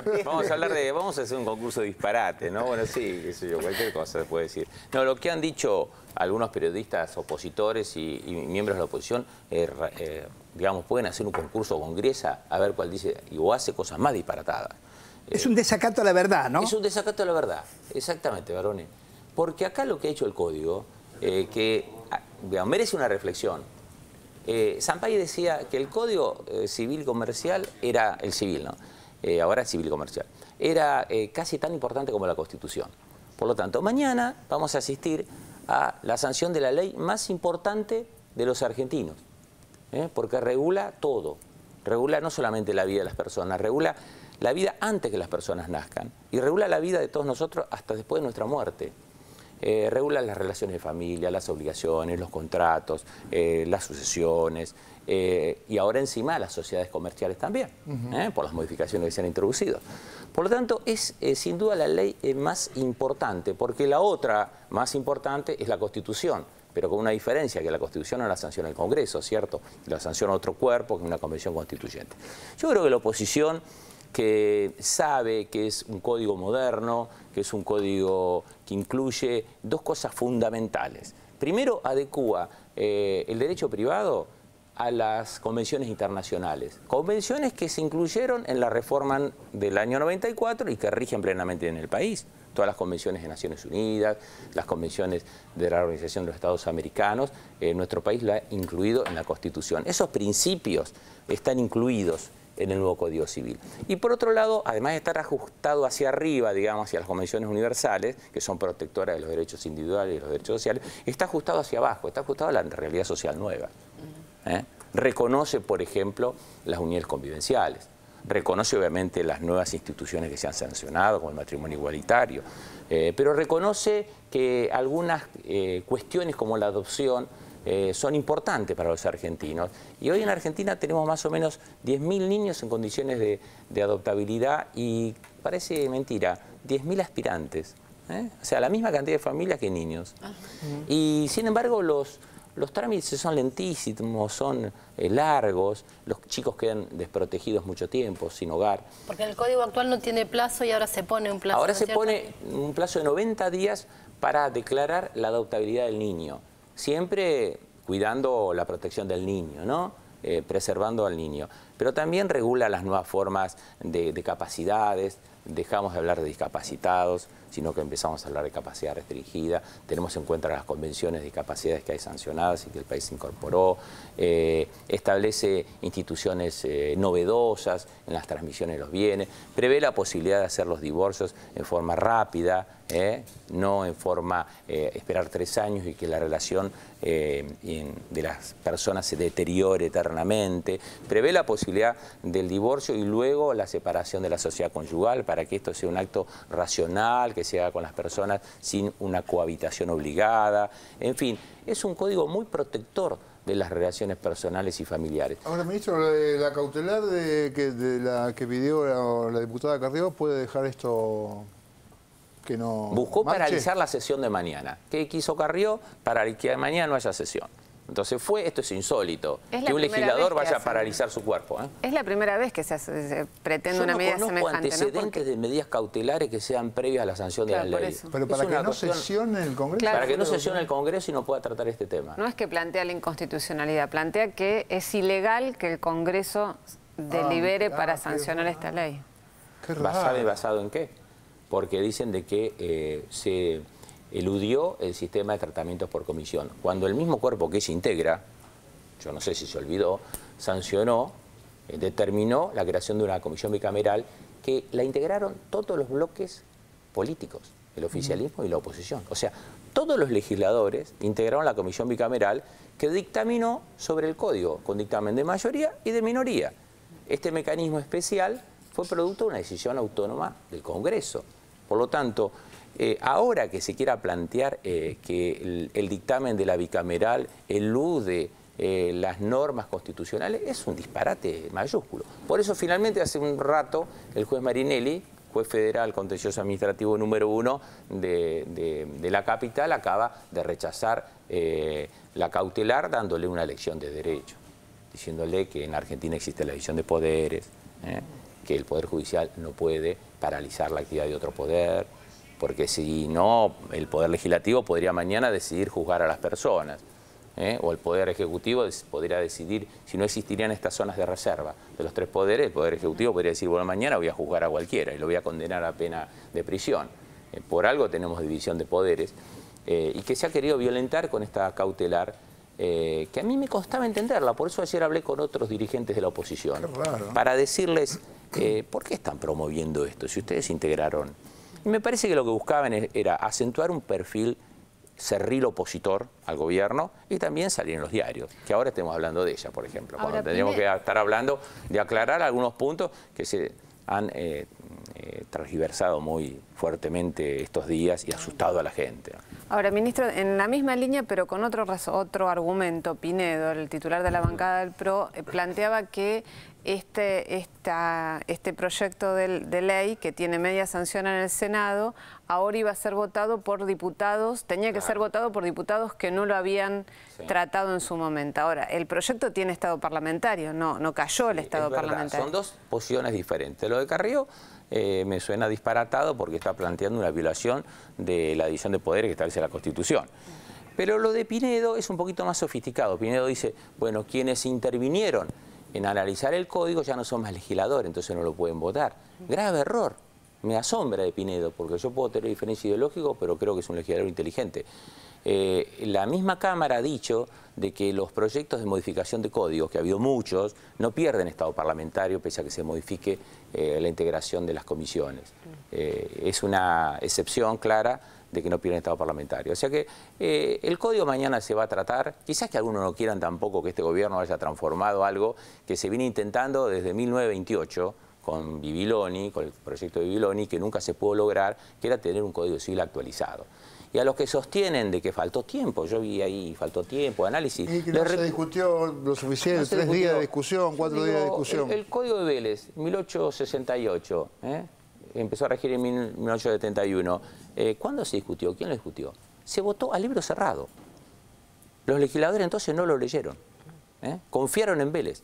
[SPEAKER 2] vamos a hacer un concurso de disparate, ¿no? Bueno, sí, qué sé yo, cualquier cosa se puede decir. No, lo que han dicho algunos periodistas opositores y miembros de la oposición, digamos, pueden hacer un concurso con Griesa a ver cuál dice o hace cosas más disparatadas.
[SPEAKER 18] Es un desacato a la verdad, ¿no?
[SPEAKER 2] Es un desacato a la verdad, exactamente, Barone. Porque acá lo que ha hecho el código, digamos, merece una reflexión. Sampaio decía que el código civil comercial era el civil, ¿no? Ahora es civil comercial. Era casi tan importante como la Constitución. Por lo tanto, mañana vamos a asistir a la sanción de la ley más importante de los argentinos, porque regula todo. Regula no solamente la vida de las personas, regula la vida antes que las personas nazcan y regula la vida de todos nosotros hasta después de nuestra muerte. Regula las relaciones de familia, las obligaciones, los contratos, las sucesiones y ahora encima las sociedades comerciales también, por las modificaciones que se han introducido. Por lo tanto, es sin duda la ley más importante, porque la otra más importante es la Constitución, pero con una diferencia, que la Constitución no la sanciona el Congreso, ¿cierto? La sanciona otro cuerpo, que es una convención constituyente. Yo creo que la oposición, que sabe que es un código moderno, que es un código que incluye dos cosas fundamentales. Primero, adecúa el derecho privado a las convenciones internacionales. Convenciones que se incluyeron en la reforma del año 94 y que rigen plenamente en el país. Todas las convenciones de Naciones Unidas, las convenciones de la Organización de los Estados Americanos, nuestro país la ha incluido en la Constitución. Esos principios están incluidos en el nuevo Código Civil. Y por otro lado, además de estar ajustado hacia arriba, digamos, hacia las convenciones universales, que son protectoras de los derechos individuales y los derechos sociales, está ajustado hacia abajo, está ajustado a la realidad social nueva. Reconoce, por ejemplo, las uniones convivenciales, reconoce obviamente las nuevas instituciones que se han sancionado, como el matrimonio igualitario, pero reconoce que algunas cuestiones como la adopción son importantes para los argentinos. Y hoy en Argentina tenemos más o menos 10.000 niños en condiciones de adoptabilidad y, parece mentira, 10.000 aspirantes. O sea, la misma cantidad de familias que niños. Y sin embargo los trámites son lentísimos, son largos, los chicos quedan desprotegidos mucho tiempo, sin hogar.
[SPEAKER 3] Porque el código actual no tiene plazo y ahora se pone un plazo.
[SPEAKER 2] Ahora se pone un plazo de 90 días para declarar la adoptabilidad del niño. Siempre cuidando la protección del niño, ¿no? Preservando al niño. Pero también regula las nuevas formas de capacidades. Dejamos de hablar de discapacitados, sino que empezamos a hablar de capacidad restringida. Tenemos en cuenta las convenciones de discapacidades que hay sancionadas y que el país incorporó. Establece instituciones novedosas en las transmisiones de los bienes. Prevé la posibilidad de hacer los divorcios en forma rápida, no en forma esperar 3 años y que la relación de las personas se deteriore eternamente. Prevé la posibilidad del divorcio y luego la separación de la sociedad conyugal para que esto sea un acto racional, que se haga con las personas sin una cohabitación obligada. En fin, es un código muy protector de las relaciones personales y familiares.
[SPEAKER 1] Ahora, ministro, la cautelar de la que pidió la diputada Carrió puede dejar esto que no
[SPEAKER 2] buscó
[SPEAKER 1] marche.
[SPEAKER 2] Paralizar la sesión de mañana. ¿Qué quiso Carrió? Para que mañana no haya sesión. Entonces esto es insólito, que un legislador vaya a paralizar su cuerpo.
[SPEAKER 4] Es la primera vez que se pretende una medida semejante.
[SPEAKER 2] Yo no conozco antecedentes de medidas cautelares que sean previas a la sanción de la ley.
[SPEAKER 1] Pero para que no sesione el Congreso.
[SPEAKER 4] Claro,
[SPEAKER 2] para que no sesione el Congreso y no pueda tratar este tema.
[SPEAKER 4] No es que plantea la inconstitucionalidad, plantea que es ilegal que el Congreso delibere para sancionar esta ley.
[SPEAKER 2] ¿Basado en qué? Porque dicen de que se eludió el sistema de tratamientos por comisión. Cuando el mismo cuerpo que se integra, yo no sé si se olvidó, sancionó, determinó la creación de una comisión bicameral que la integraron todos los bloques políticos, el oficialismo y la oposición. O sea, todos los legisladores integraron la comisión bicameral que dictaminó sobre el código, con dictamen de mayoría y de minoría. Este mecanismo especial fue producto de una decisión autónoma del Congreso. Por lo tanto, ahora que se quiera plantear que el dictamen de la bicameral elude las normas constitucionales, es un disparate mayúsculo. Por eso finalmente hace un rato el juez Marinelli, juez federal contencioso administrativo número 1 de la capital, acaba de rechazar la cautelar dándole una lección de derecho, diciéndole que en Argentina existe la división de poderes, que el Poder Judicial no puede paralizar la actividad de otro poder, porque si no, el Poder Legislativo podría mañana decidir juzgar a las personas, o el Poder Ejecutivo podría decidir, si no existirían estas zonas de reserva de los 3 poderes, el Poder Ejecutivo podría decir, bueno, mañana voy a juzgar a cualquiera y lo voy a condenar a pena de prisión. Por algo tenemos división de poderes, y que se ha querido violentar con esta cautelar, que a mí me costaba entenderla, por eso ayer hablé con otros dirigentes de la oposición, para decirles, ¿por qué están promoviendo esto si ustedes integraron? Y me parece que lo que buscaban era acentuar un perfil cerril opositor al gobierno y también salir en los diarios, que ahora estemos hablando de ella, por ejemplo, cuando tendríamos que estar hablando de aclarar algunos puntos que han transversado muy fuertemente estos días y asustado a la gente.
[SPEAKER 4] Ahora, ministro, en la misma línea, pero con otro argumento, Pinedo, el titular de la bancada del PRO, planteaba que este proyecto de ley, que tiene media sanción en el Senado, ahora iba a ser votado por diputados, tenía que ser votado por diputados que no lo habían tratado en su momento. Ahora, el proyecto tiene estado parlamentario, no cayó el estado parlamentario.
[SPEAKER 2] Son dos posiciones diferentes. Lo de Carrió me suena disparatado porque está planteando una violación de la división de poderes que establece la Constitución. Pero lo de Pinedo es un poquito más sofisticado. Pinedo dice, bueno, quienes intervinieron en analizar el código ya no son más legisladores, entonces no lo pueden votar. Grave error. Me asombra de Pinedo, porque yo puedo tener diferencia ideológica, pero creo que es un legislador inteligente. La misma Cámara ha dicho de que los proyectos de modificación de códigos, que ha habido muchos, no pierden estado parlamentario pese a que se modifique la integración de las comisiones. Es una excepción clara de que no pierden estado parlamentario. O sea que el código mañana se va a tratar, quizás que algunos no quieran tampoco que este gobierno haya transformado algo que se viene intentando desde 1928, con Bibiloni, con el proyecto de Bibiloni, que nunca se pudo lograr, que era tener un código civil actualizado. Y a los que sostienen de que faltó tiempo, yo vi ahí, faltó tiempo, análisis.
[SPEAKER 1] Y que no se discutió lo suficiente, no 3 días de discusión, 4 días de discusión.
[SPEAKER 2] El Código de Vélez, 1868, empezó a regir en 1871. ¿Cuándo se discutió? ¿Quién lo discutió? Se votó a libro cerrado. Los legisladores entonces no lo leyeron. Confiaron en Vélez.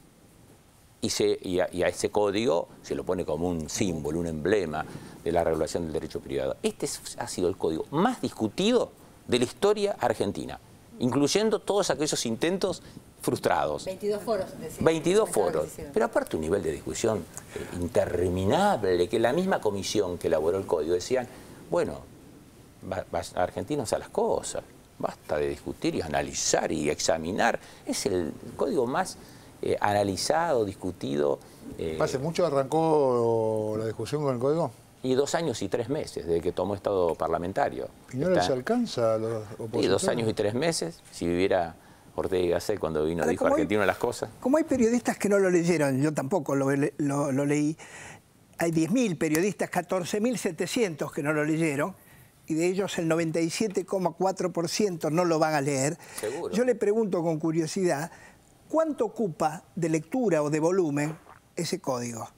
[SPEAKER 2] Y a ese código se lo pone como un símbolo, un emblema de la regulación del derecho privado. Este ha sido el código más discutido de la historia argentina, incluyendo todos aquellos intentos frustrados.
[SPEAKER 6] 22 foros.
[SPEAKER 2] 22 foros. Pero aparte un nivel de discusión interminable, que la misma comisión que elaboró el código decían, bueno, argentinos a las cosas, basta de discutir y analizar y examinar. Es el código más analizado, discutido.
[SPEAKER 1] ¿Hace mucho arrancó la discusión con el código?
[SPEAKER 2] Y 2 años y 3 meses desde que tomó estado parlamentario.
[SPEAKER 1] ¿Y no les alcanza a los opositores?
[SPEAKER 2] Y 2 años y 3 meses. Si viviera Ortega y Gasset cuando vino, dijo argentino las cosas.
[SPEAKER 18] Como hay periodistas que no lo leyeron, yo tampoco lo leí, hay 10.000 periodistas, 14.700 que no lo leyeron, y de ellos el 97,4% no lo van a leer.
[SPEAKER 2] Seguro.
[SPEAKER 18] Yo le pregunto con curiosidad, ¿cuánto ocupa de lectura o de volumen ese código?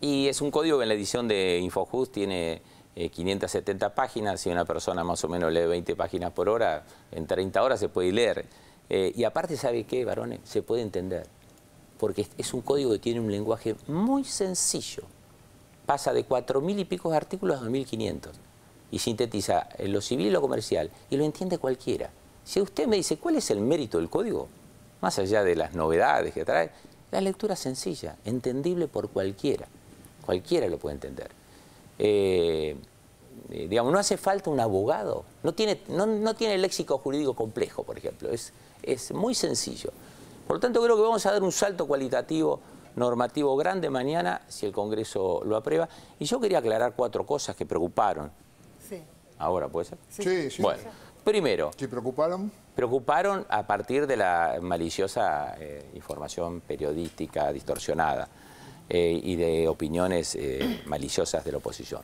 [SPEAKER 2] Y es un código que en la edición de Infojust tiene 570 páginas. Si una persona más o menos lee 20 páginas por hora, en 30 horas se puede leer. Y aparte, ¿sabe qué, varones? Se puede entender. Porque es un código que tiene un lenguaje muy sencillo. Pasa de 4.000 y pico de artículos a 2.500. Y sintetiza lo civil y lo comercial. Y lo entiende cualquiera. Si usted me dice, ¿cuál es el mérito del código? Más allá de las novedades que trae, la lectura sencilla, entendible por cualquiera. Cualquiera lo puede entender. Digamos, no hace falta un abogado. No tiene léxico jurídico complejo, por ejemplo. Es muy sencillo. Por lo tanto, creo que vamos a dar un salto cualitativo, normativo grande mañana, si el Congreso lo aprueba. Y yo quería aclarar 4 cosas que preocuparon.
[SPEAKER 6] Sí.
[SPEAKER 2] ¿Ahora puede ser?
[SPEAKER 1] Sí.
[SPEAKER 2] Bueno, primero.
[SPEAKER 1] ¿Sí preocuparon?
[SPEAKER 2] Preocuparon a partir de la maliciosa información periodística distorsionada y de opiniones maliciosas de la oposición.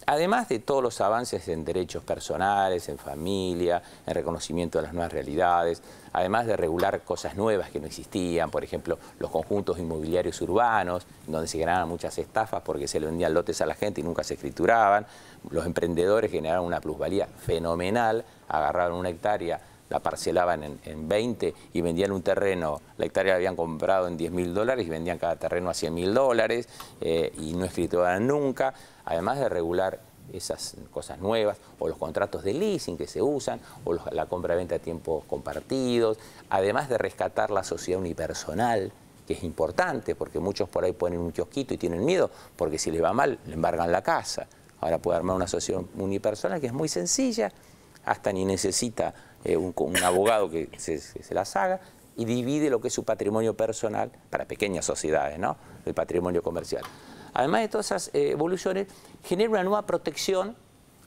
[SPEAKER 2] Además de todos los avances en derechos personales, en familia, en reconocimiento de las nuevas realidades, además de regular cosas nuevas que no existían, por ejemplo, los conjuntos inmobiliarios urbanos, donde se generaban muchas estafas porque se le vendían lotes a la gente y nunca se escrituraban, los emprendedores generaron una plusvalía fenomenal, agarraron 1 hectárea, la parcelaban en 20 y vendían un terreno, la hectárea la habían comprado en $10.000 y vendían cada terreno a $100.000 y no escrituraban nunca, además de regular esas cosas nuevas, o los contratos de leasing que se usan, o la compra-venta a tiempos compartidos, además de rescatar la sociedad unipersonal, que es importante, porque muchos por ahí ponen un kiosquito y tienen miedo, porque si les va mal, le embargan la casa. Ahora puede armar una sociedad unipersonal que es muy sencilla, hasta ni necesita un abogado que se las haga, y divide lo que es su patrimonio personal para pequeñas sociedades, ¿no? El patrimonio comercial. Además de todas esas evoluciones, genera una nueva protección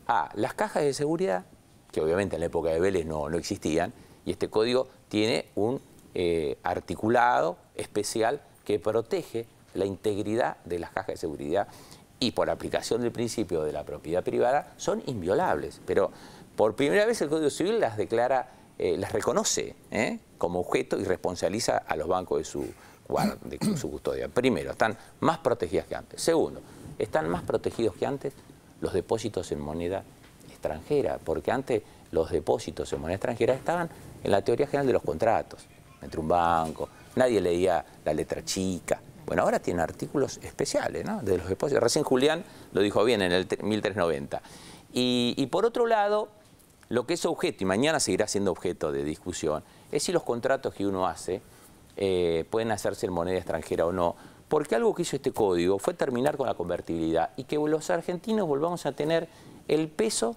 [SPEAKER 2] a las cajas de seguridad, que obviamente en la época de Vélez no existían, y este código tiene un articulado especial que protege la integridad de las cajas de seguridad y por aplicación del principio de la propiedad privada son inviolables. Pero por primera vez el Código Civil las declara, las reconoce como objeto y responsabiliza a los bancos de su custodia. Primero, están más protegidas que antes. Segundo, están más protegidos que antes los depósitos en moneda extranjera, porque antes los depósitos en moneda extranjera estaban en la teoría general de los contratos, entre un banco, nadie leía la letra chica. Bueno, ahora tiene artículos especiales, ¿no?, de los depósitos. Recién Julián lo dijo bien en el 1390. Y por otro lado, lo que es objeto, y mañana seguirá siendo objeto de discusión, es si los contratos que uno hace pueden hacerse en moneda extranjera o no. Porque algo que hizo este código fue terminar con la convertibilidad y que los argentinos volvamos a tener el peso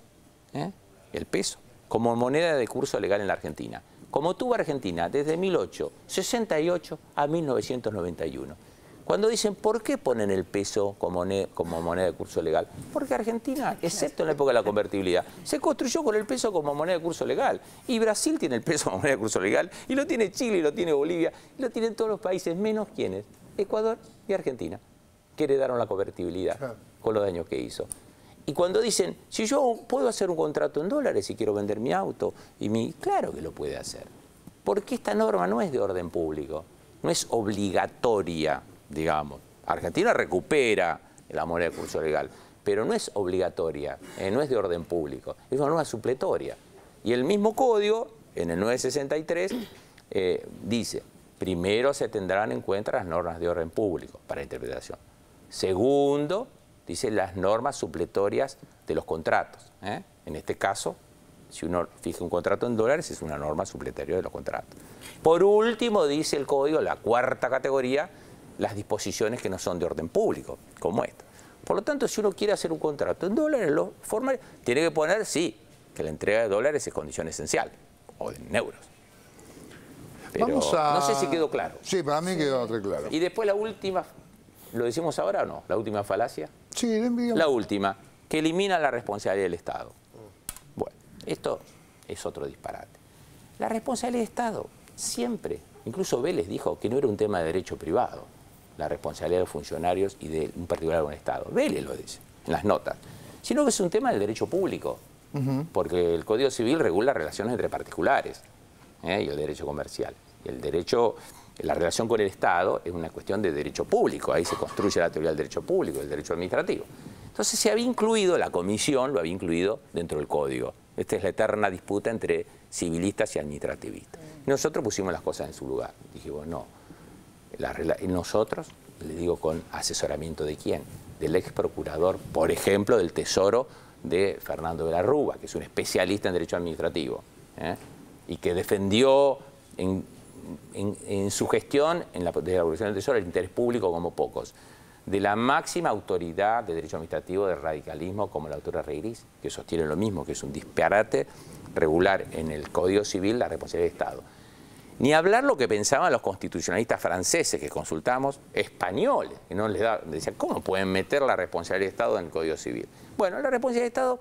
[SPEAKER 2] como moneda de curso legal en la Argentina. Como tuvo Argentina desde 1868 a 1991. Cuando dicen, ¿por qué ponen el peso como moneda de curso legal? Porque Argentina, excepto en la época de la convertibilidad, se construyó con el peso como moneda de curso legal. Y Brasil tiene el peso como moneda de curso legal, y lo tiene Chile, y lo tiene Bolivia, y lo tienen todos los países, menos ¿quiénes? Ecuador y Argentina, que heredaron la convertibilidad con los daños que hizo. Y cuando dicen, si yo puedo hacer un contrato en dólares si quiero vender mi auto, claro que lo puede hacer. Porque esta norma no es de orden público, no es obligatoria, digamos. Argentina recupera la moneda de curso legal, pero no es obligatoria, no es de orden público, es una norma supletoria. Y el mismo código, en el 963, dice, primero se tendrán en cuenta las normas de orden público para interpretación. Segundo, dice las normas supletorias de los contratos. En este caso, si uno fija un contrato en dólares, es una norma supletoria de los contratos. Por último, dice el código, la cuarta categoría, las disposiciones que no son de orden público, como esta. Por lo tanto, si uno quiere hacer un contrato en dólares, lo formal, tiene que poner, sí, que la entrega de dólares es condición esencial, o en euros. Pero no sé si quedó claro.
[SPEAKER 1] Sí, para mí quedó re claro.
[SPEAKER 2] Y después la última, ¿lo decimos ahora o no? ¿La última falacia?
[SPEAKER 1] Sí, le envío.
[SPEAKER 2] La última, que elimina la responsabilidad del Estado. Bueno, esto es otro disparate. La responsabilidad del Estado siempre, incluso Vélez dijo que no era un tema de derecho privado, la responsabilidad de los funcionarios y de un particular con el Estado. Vélez lo dice en las notas. Sino que es un tema del derecho público, porque el Código Civil regula relaciones entre particulares y el derecho comercial. Y el derecho, la relación con el Estado es una cuestión de derecho público. Ahí se construye la teoría del derecho público, del derecho administrativo. Entonces se había incluido, la comisión lo había incluido dentro del Código. Esta es la eterna disputa entre civilistas y administrativistas. Y nosotros pusimos las cosas en su lugar. Dijimos, no. Nosotros, le digo, con asesoramiento de quién, del ex procurador, por ejemplo, del Tesoro de Fernando de la Rúa, que es un especialista en derecho administrativo, y que defendió en su gestión, de la Procuración del Tesoro, el interés público como pocos, de la máxima autoridad de derecho administrativo del radicalismo como la autora Reirís, que sostiene lo mismo, que es un disparate regular en el Código Civil la responsabilidad del Estado. Ni hablar lo que pensaban los constitucionalistas franceses que consultamos, españoles, que no les decían, ¿cómo pueden meter la responsabilidad del Estado en el Código Civil? Bueno, la responsabilidad del Estado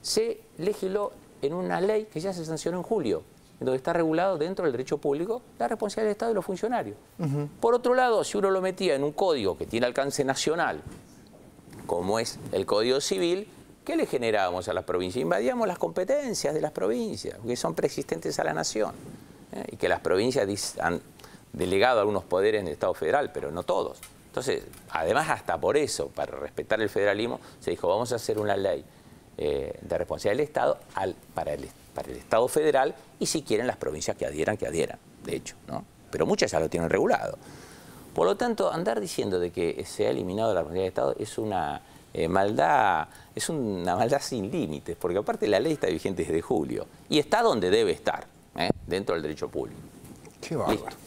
[SPEAKER 2] se legisló en una ley que ya se sancionó en julio, en donde está regulado dentro del derecho público la responsabilidad del Estado de los funcionarios. Por otro lado, si uno lo metía en un código que tiene alcance nacional, como es el Código Civil, ¿qué le generábamos a las provincias? Invadíamos las competencias de las provincias, que son preexistentes a la nación. Y que las provincias han delegado algunos poderes en el Estado federal, pero no todos. Entonces, además, hasta por eso, para respetar el federalismo, se dijo, vamos a hacer una ley de responsabilidad del Estado para el Estado federal, y si quieren las provincias que adhieran, de hecho, ¿no? Pero muchas ya lo tienen regulado. Por lo tanto, andar diciendo de que se ha eliminado la responsabilidad del Estado es una maldad sin límites, porque aparte la ley está vigente desde julio, y está donde debe estar, dentro del derecho público.
[SPEAKER 1] Qué bárbaro.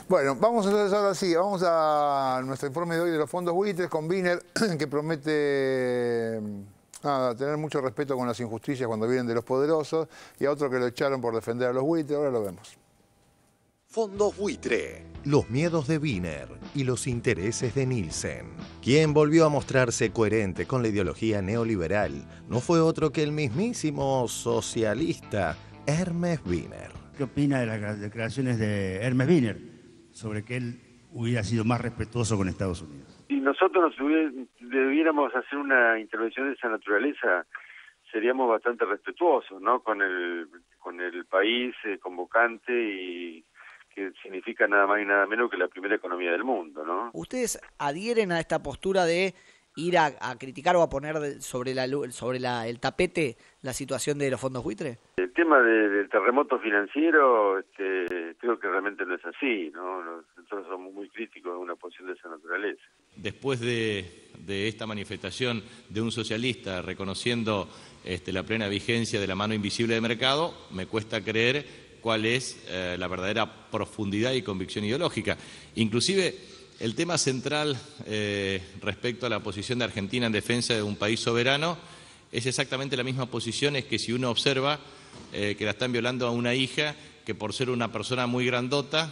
[SPEAKER 1] Bueno, vamos a hacer ahora sí, vamos a nuestro informe de hoy de los fondos buitres con Wiener, que promete tener mucho respeto con las injusticias cuando vienen de los poderosos, y a otro que lo echaron por defender a los buitres. Ahora lo vemos.
[SPEAKER 19] Fondos buitre. Los miedos de Wiener y los intereses de Nielsen. Quien volvió a mostrarse coherente con la ideología neoliberal no fue otro que el mismísimo socialista Hermes Wiener.
[SPEAKER 6] ¿Qué opina de las declaraciones de Hermes Wiener sobre que él hubiera sido más respetuoso con Estados Unidos.
[SPEAKER 8] Si nosotros debiéramos hacer una intervención de esa naturaleza, seríamos bastante respetuosos, ¿no? Con el país convocante, y que significa nada más y nada menos que la primera economía del mundo, ¿no?
[SPEAKER 16] ¿Ustedes adhieren a esta postura de ir a criticar o a poner sobre el tapete la situación de los fondos buitre?
[SPEAKER 8] El tema del terremoto financiero, creo que realmente no es así, ¿no? Nosotros somos muy críticos de una posición de esa naturaleza.
[SPEAKER 20] Después de esta manifestación de un socialista reconociendo la plena vigencia de la mano invisible de mercado, me cuesta creer cuál es la verdadera profundidad y convicción ideológica. Inclusive el tema central respecto a la posición de Argentina en defensa de un país soberano es exactamente la misma posición, es que si uno observa que la están violando a una hija que por ser una persona muy grandota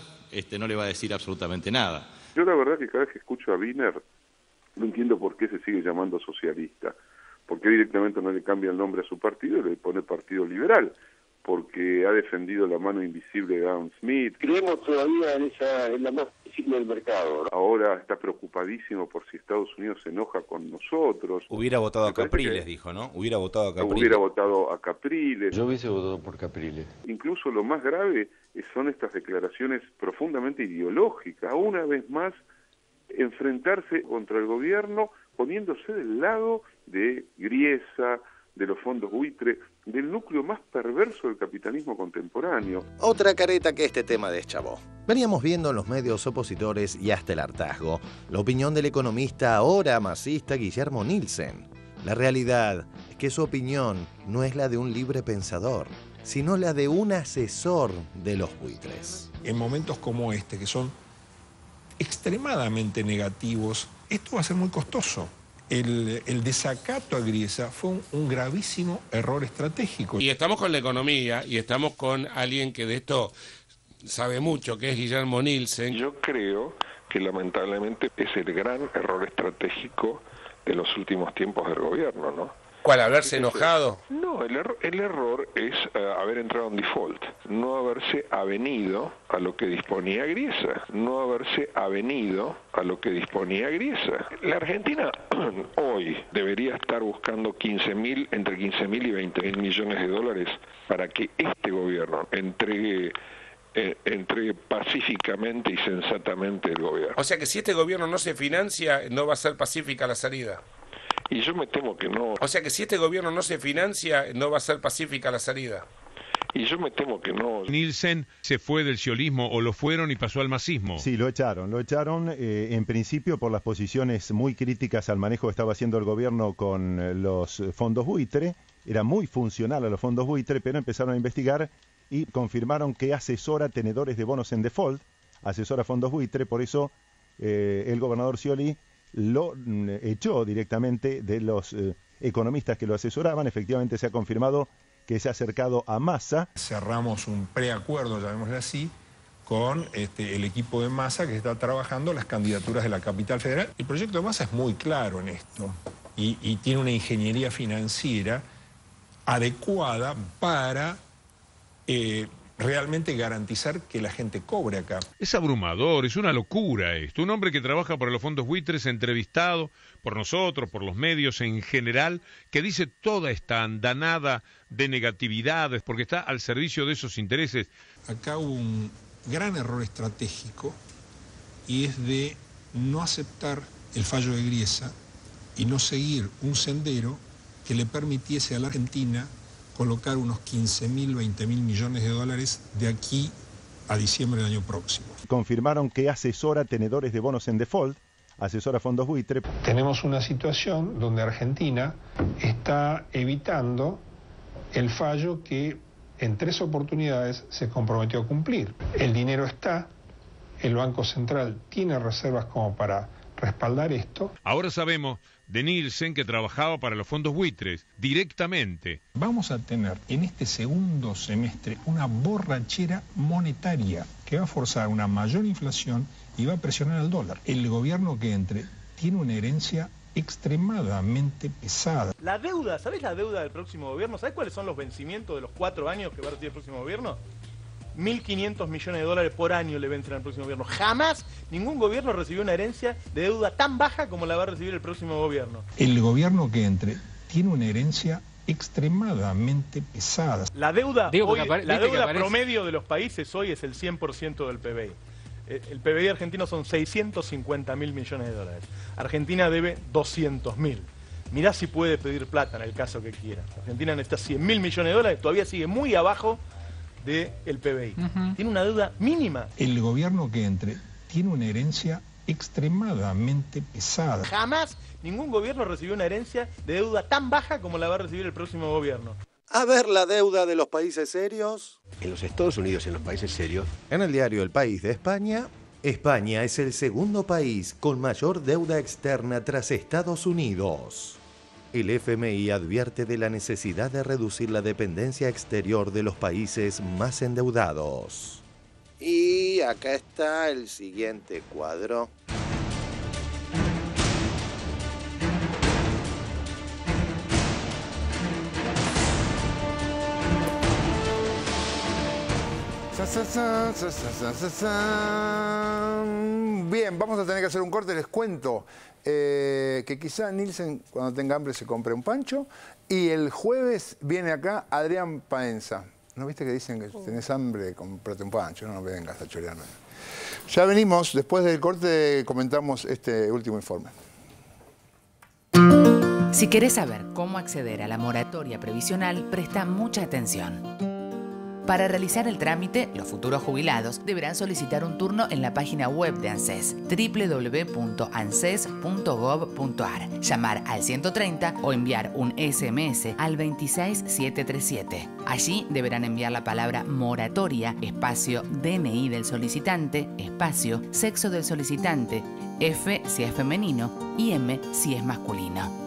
[SPEAKER 20] no le va a decir absolutamente nada.
[SPEAKER 21] Yo la verdad que cada vez que escucho a Wiener no entiendo por qué se sigue llamando socialista, por qué directamente no le cambia el nombre a su partido y le pone Partido Liberal, porque ha defendido la mano invisible de Adam Smith.
[SPEAKER 8] Creemos todavía en la más visible del mercado, ¿no?
[SPEAKER 21] Ahora está preocupadísimo por si Estados Unidos se enoja con nosotros.
[SPEAKER 22] Hubiera votado a Capriles, dijo, ¿no? Hubiera votado a Capriles.
[SPEAKER 21] Hubiera votado a Capriles.
[SPEAKER 23] Yo hubiese votado por Capriles.
[SPEAKER 21] Incluso lo más grave son estas declaraciones profundamente ideológicas. Una vez más, enfrentarse contra el gobierno poniéndose del lado de Griesa, de los fondos buitre, del núcleo más perverso del capitalismo contemporáneo.
[SPEAKER 19] Otra careta que este tema deschavó. Veníamos viendo en los medios opositores y hasta el hartazgo la opinión del economista ahora masista Guillermo Nielsen. La realidad es que su opinión no es la de un libre pensador, sino la de un asesor de los buitres.
[SPEAKER 24] En momentos como este, que son extremadamente negativos, esto va a ser muy costoso. El desacato a Griesa fue un gravísimo error estratégico.
[SPEAKER 26] Y estamos con la economía y estamos con alguien que de esto sabe mucho, que es Guillermo Nielsen.
[SPEAKER 21] Yo creo que lamentablemente es el gran error estratégico de los últimos tiempos del gobierno, ¿no?
[SPEAKER 26] ¿Cuál? ¿Haberse enojado?
[SPEAKER 21] No, el error es haber entrado en default, no haberse avenido a lo que disponía Griesa, no haberse avenido a lo que disponía Griesa. La Argentina hoy debería estar buscando entre 15.000 y 20.000 millones de dólares para que este gobierno entregue pacíficamente y sensatamente el gobierno.
[SPEAKER 26] O sea que si este gobierno no se financia, no va a ser pacífica la salida.
[SPEAKER 21] Y yo me temo que no.
[SPEAKER 26] O sea que si este gobierno no se financia, no va a ser pacífica la salida.
[SPEAKER 21] Y yo me temo que no.
[SPEAKER 28] Nielsen se fue del siolismo, o lo fueron, y pasó al masismo.
[SPEAKER 31] Sí, lo echaron en principio por las posiciones muy críticas al manejo que estaba haciendo el gobierno con los fondos buitre. Era muy funcional a los fondos buitre, pero empezaron a investigar y confirmaron que asesora tenedores de bonos en default, asesora fondos buitre, por eso el gobernador Scioli lo echó directamente de los economistas que lo asesoraban. Efectivamente se ha confirmado que se ha acercado a Massa.
[SPEAKER 24] Cerramos un preacuerdo, llamémosle así, con el equipo de Massa que está trabajando las candidaturas de la capital federal. El proyecto de Massa es muy claro en esto y tiene una ingeniería financiera adecuada para realmente garantizar que la gente cobre acá.
[SPEAKER 28] Es abrumador, es una locura esto. Un hombre que trabaja para los fondos buitres, entrevistado por nosotros, por los medios en general, que dice toda esta andanada de negatividades porque está al servicio de esos intereses.
[SPEAKER 24] Acá hubo un gran error estratégico y es de no aceptar el fallo de Griesa y no seguir un sendero que le permitiese a la Argentina colocar unos 15.000, 20.000 millones de dólares de aquí a diciembre del año próximo.
[SPEAKER 31] Confirmaron que asesora tenedores de bonos en default, asesora fondos buitre.
[SPEAKER 24] Tenemos una situación donde Argentina está evitando el fallo que en 3 oportunidades se comprometió a cumplir. El dinero está, el Banco Central tiene reservas como para respaldar esto.
[SPEAKER 28] Ahora sabemos de Nielsen que trabajaba para los fondos buitres directamente.
[SPEAKER 24] Vamos a tener en este segundo semestre una borrachera monetaria que va a forzar una mayor inflación y va a presionar al dólar. El gobierno que entre tiene una herencia extremadamente pesada.
[SPEAKER 32] La deuda, ¿sabés la deuda del próximo gobierno? ¿Sabés cuáles son los vencimientos de los 4 años que va a recibir el próximo gobierno?
[SPEAKER 5] 1.500 millones de dólares por año le vencen al próximo gobierno. Jamás ningún gobierno recibió una herencia de deuda tan baja como la va a recibir el próximo gobierno.
[SPEAKER 24] El gobierno que entre tiene una herencia extremadamente pesada.
[SPEAKER 5] La deuda, promedio de los países hoy es el 100% del PBI. El PBI argentino son 650.000 millones de dólares. Argentina debe 200.000. Mirá si puede pedir plata en el caso que quiera. Argentina necesita 100.000 millones de dólares, todavía sigue muy abajo del PBI. Tiene una deuda mínima.
[SPEAKER 24] El gobierno que entre tiene una herencia extremadamente pesada.
[SPEAKER 5] Jamás ningún gobierno recibió una herencia de deuda tan baja como la va a recibir el próximo gobierno.
[SPEAKER 9] A ver la deuda de los países serios.
[SPEAKER 10] En los Estados Unidos y en los países serios.
[SPEAKER 19] En el diario El País de España, España es el segundo país con mayor deuda externa tras Estados Unidos. El FMI advierte de la necesidad de reducir la dependencia exterior de los países más endeudados.
[SPEAKER 9] Y acá está el siguiente cuadro.
[SPEAKER 1] Bien, vamos a tener que hacer un corte, les cuento que quizá Nielsen cuando tenga hambre se compre un pancho y el jueves viene acá Adrián Paenza. ¿No viste que dicen que tenés hambre? Comprate un pancho, no vengas a chorearme. Ya venimos, después del corte comentamos este último informe.
[SPEAKER 11] Si querés saber cómo acceder a la moratoria previsional, presta mucha atención. Para realizar el trámite, los futuros jubilados deberán solicitar un turno en la página web de ANSES, www.anses.gov.ar, llamar al 130 o enviar un SMS al 26737. Allí deberán enviar la palabra moratoria, espacio DNI del solicitante, espacio sexo del solicitante, F si es femenino y M si es masculino.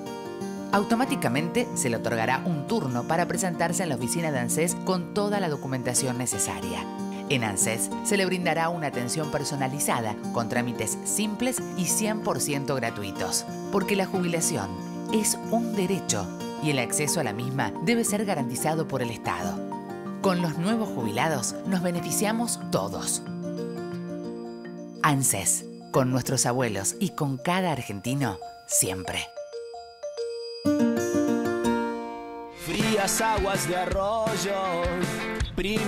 [SPEAKER 11] Automáticamente se le otorgará un turno para presentarse en la oficina de ANSES con toda la documentación necesaria. En ANSES se le brindará una atención personalizada con trámites simples y 100% gratuitos, porque la jubilación es un derecho y el acceso a la misma debe ser garantizado por el Estado. Con los nuevos jubilados nos beneficiamos todos. ANSES, con nuestros abuelos y con cada argentino, siempre.
[SPEAKER 12] Frías aguas de arroyo, prima.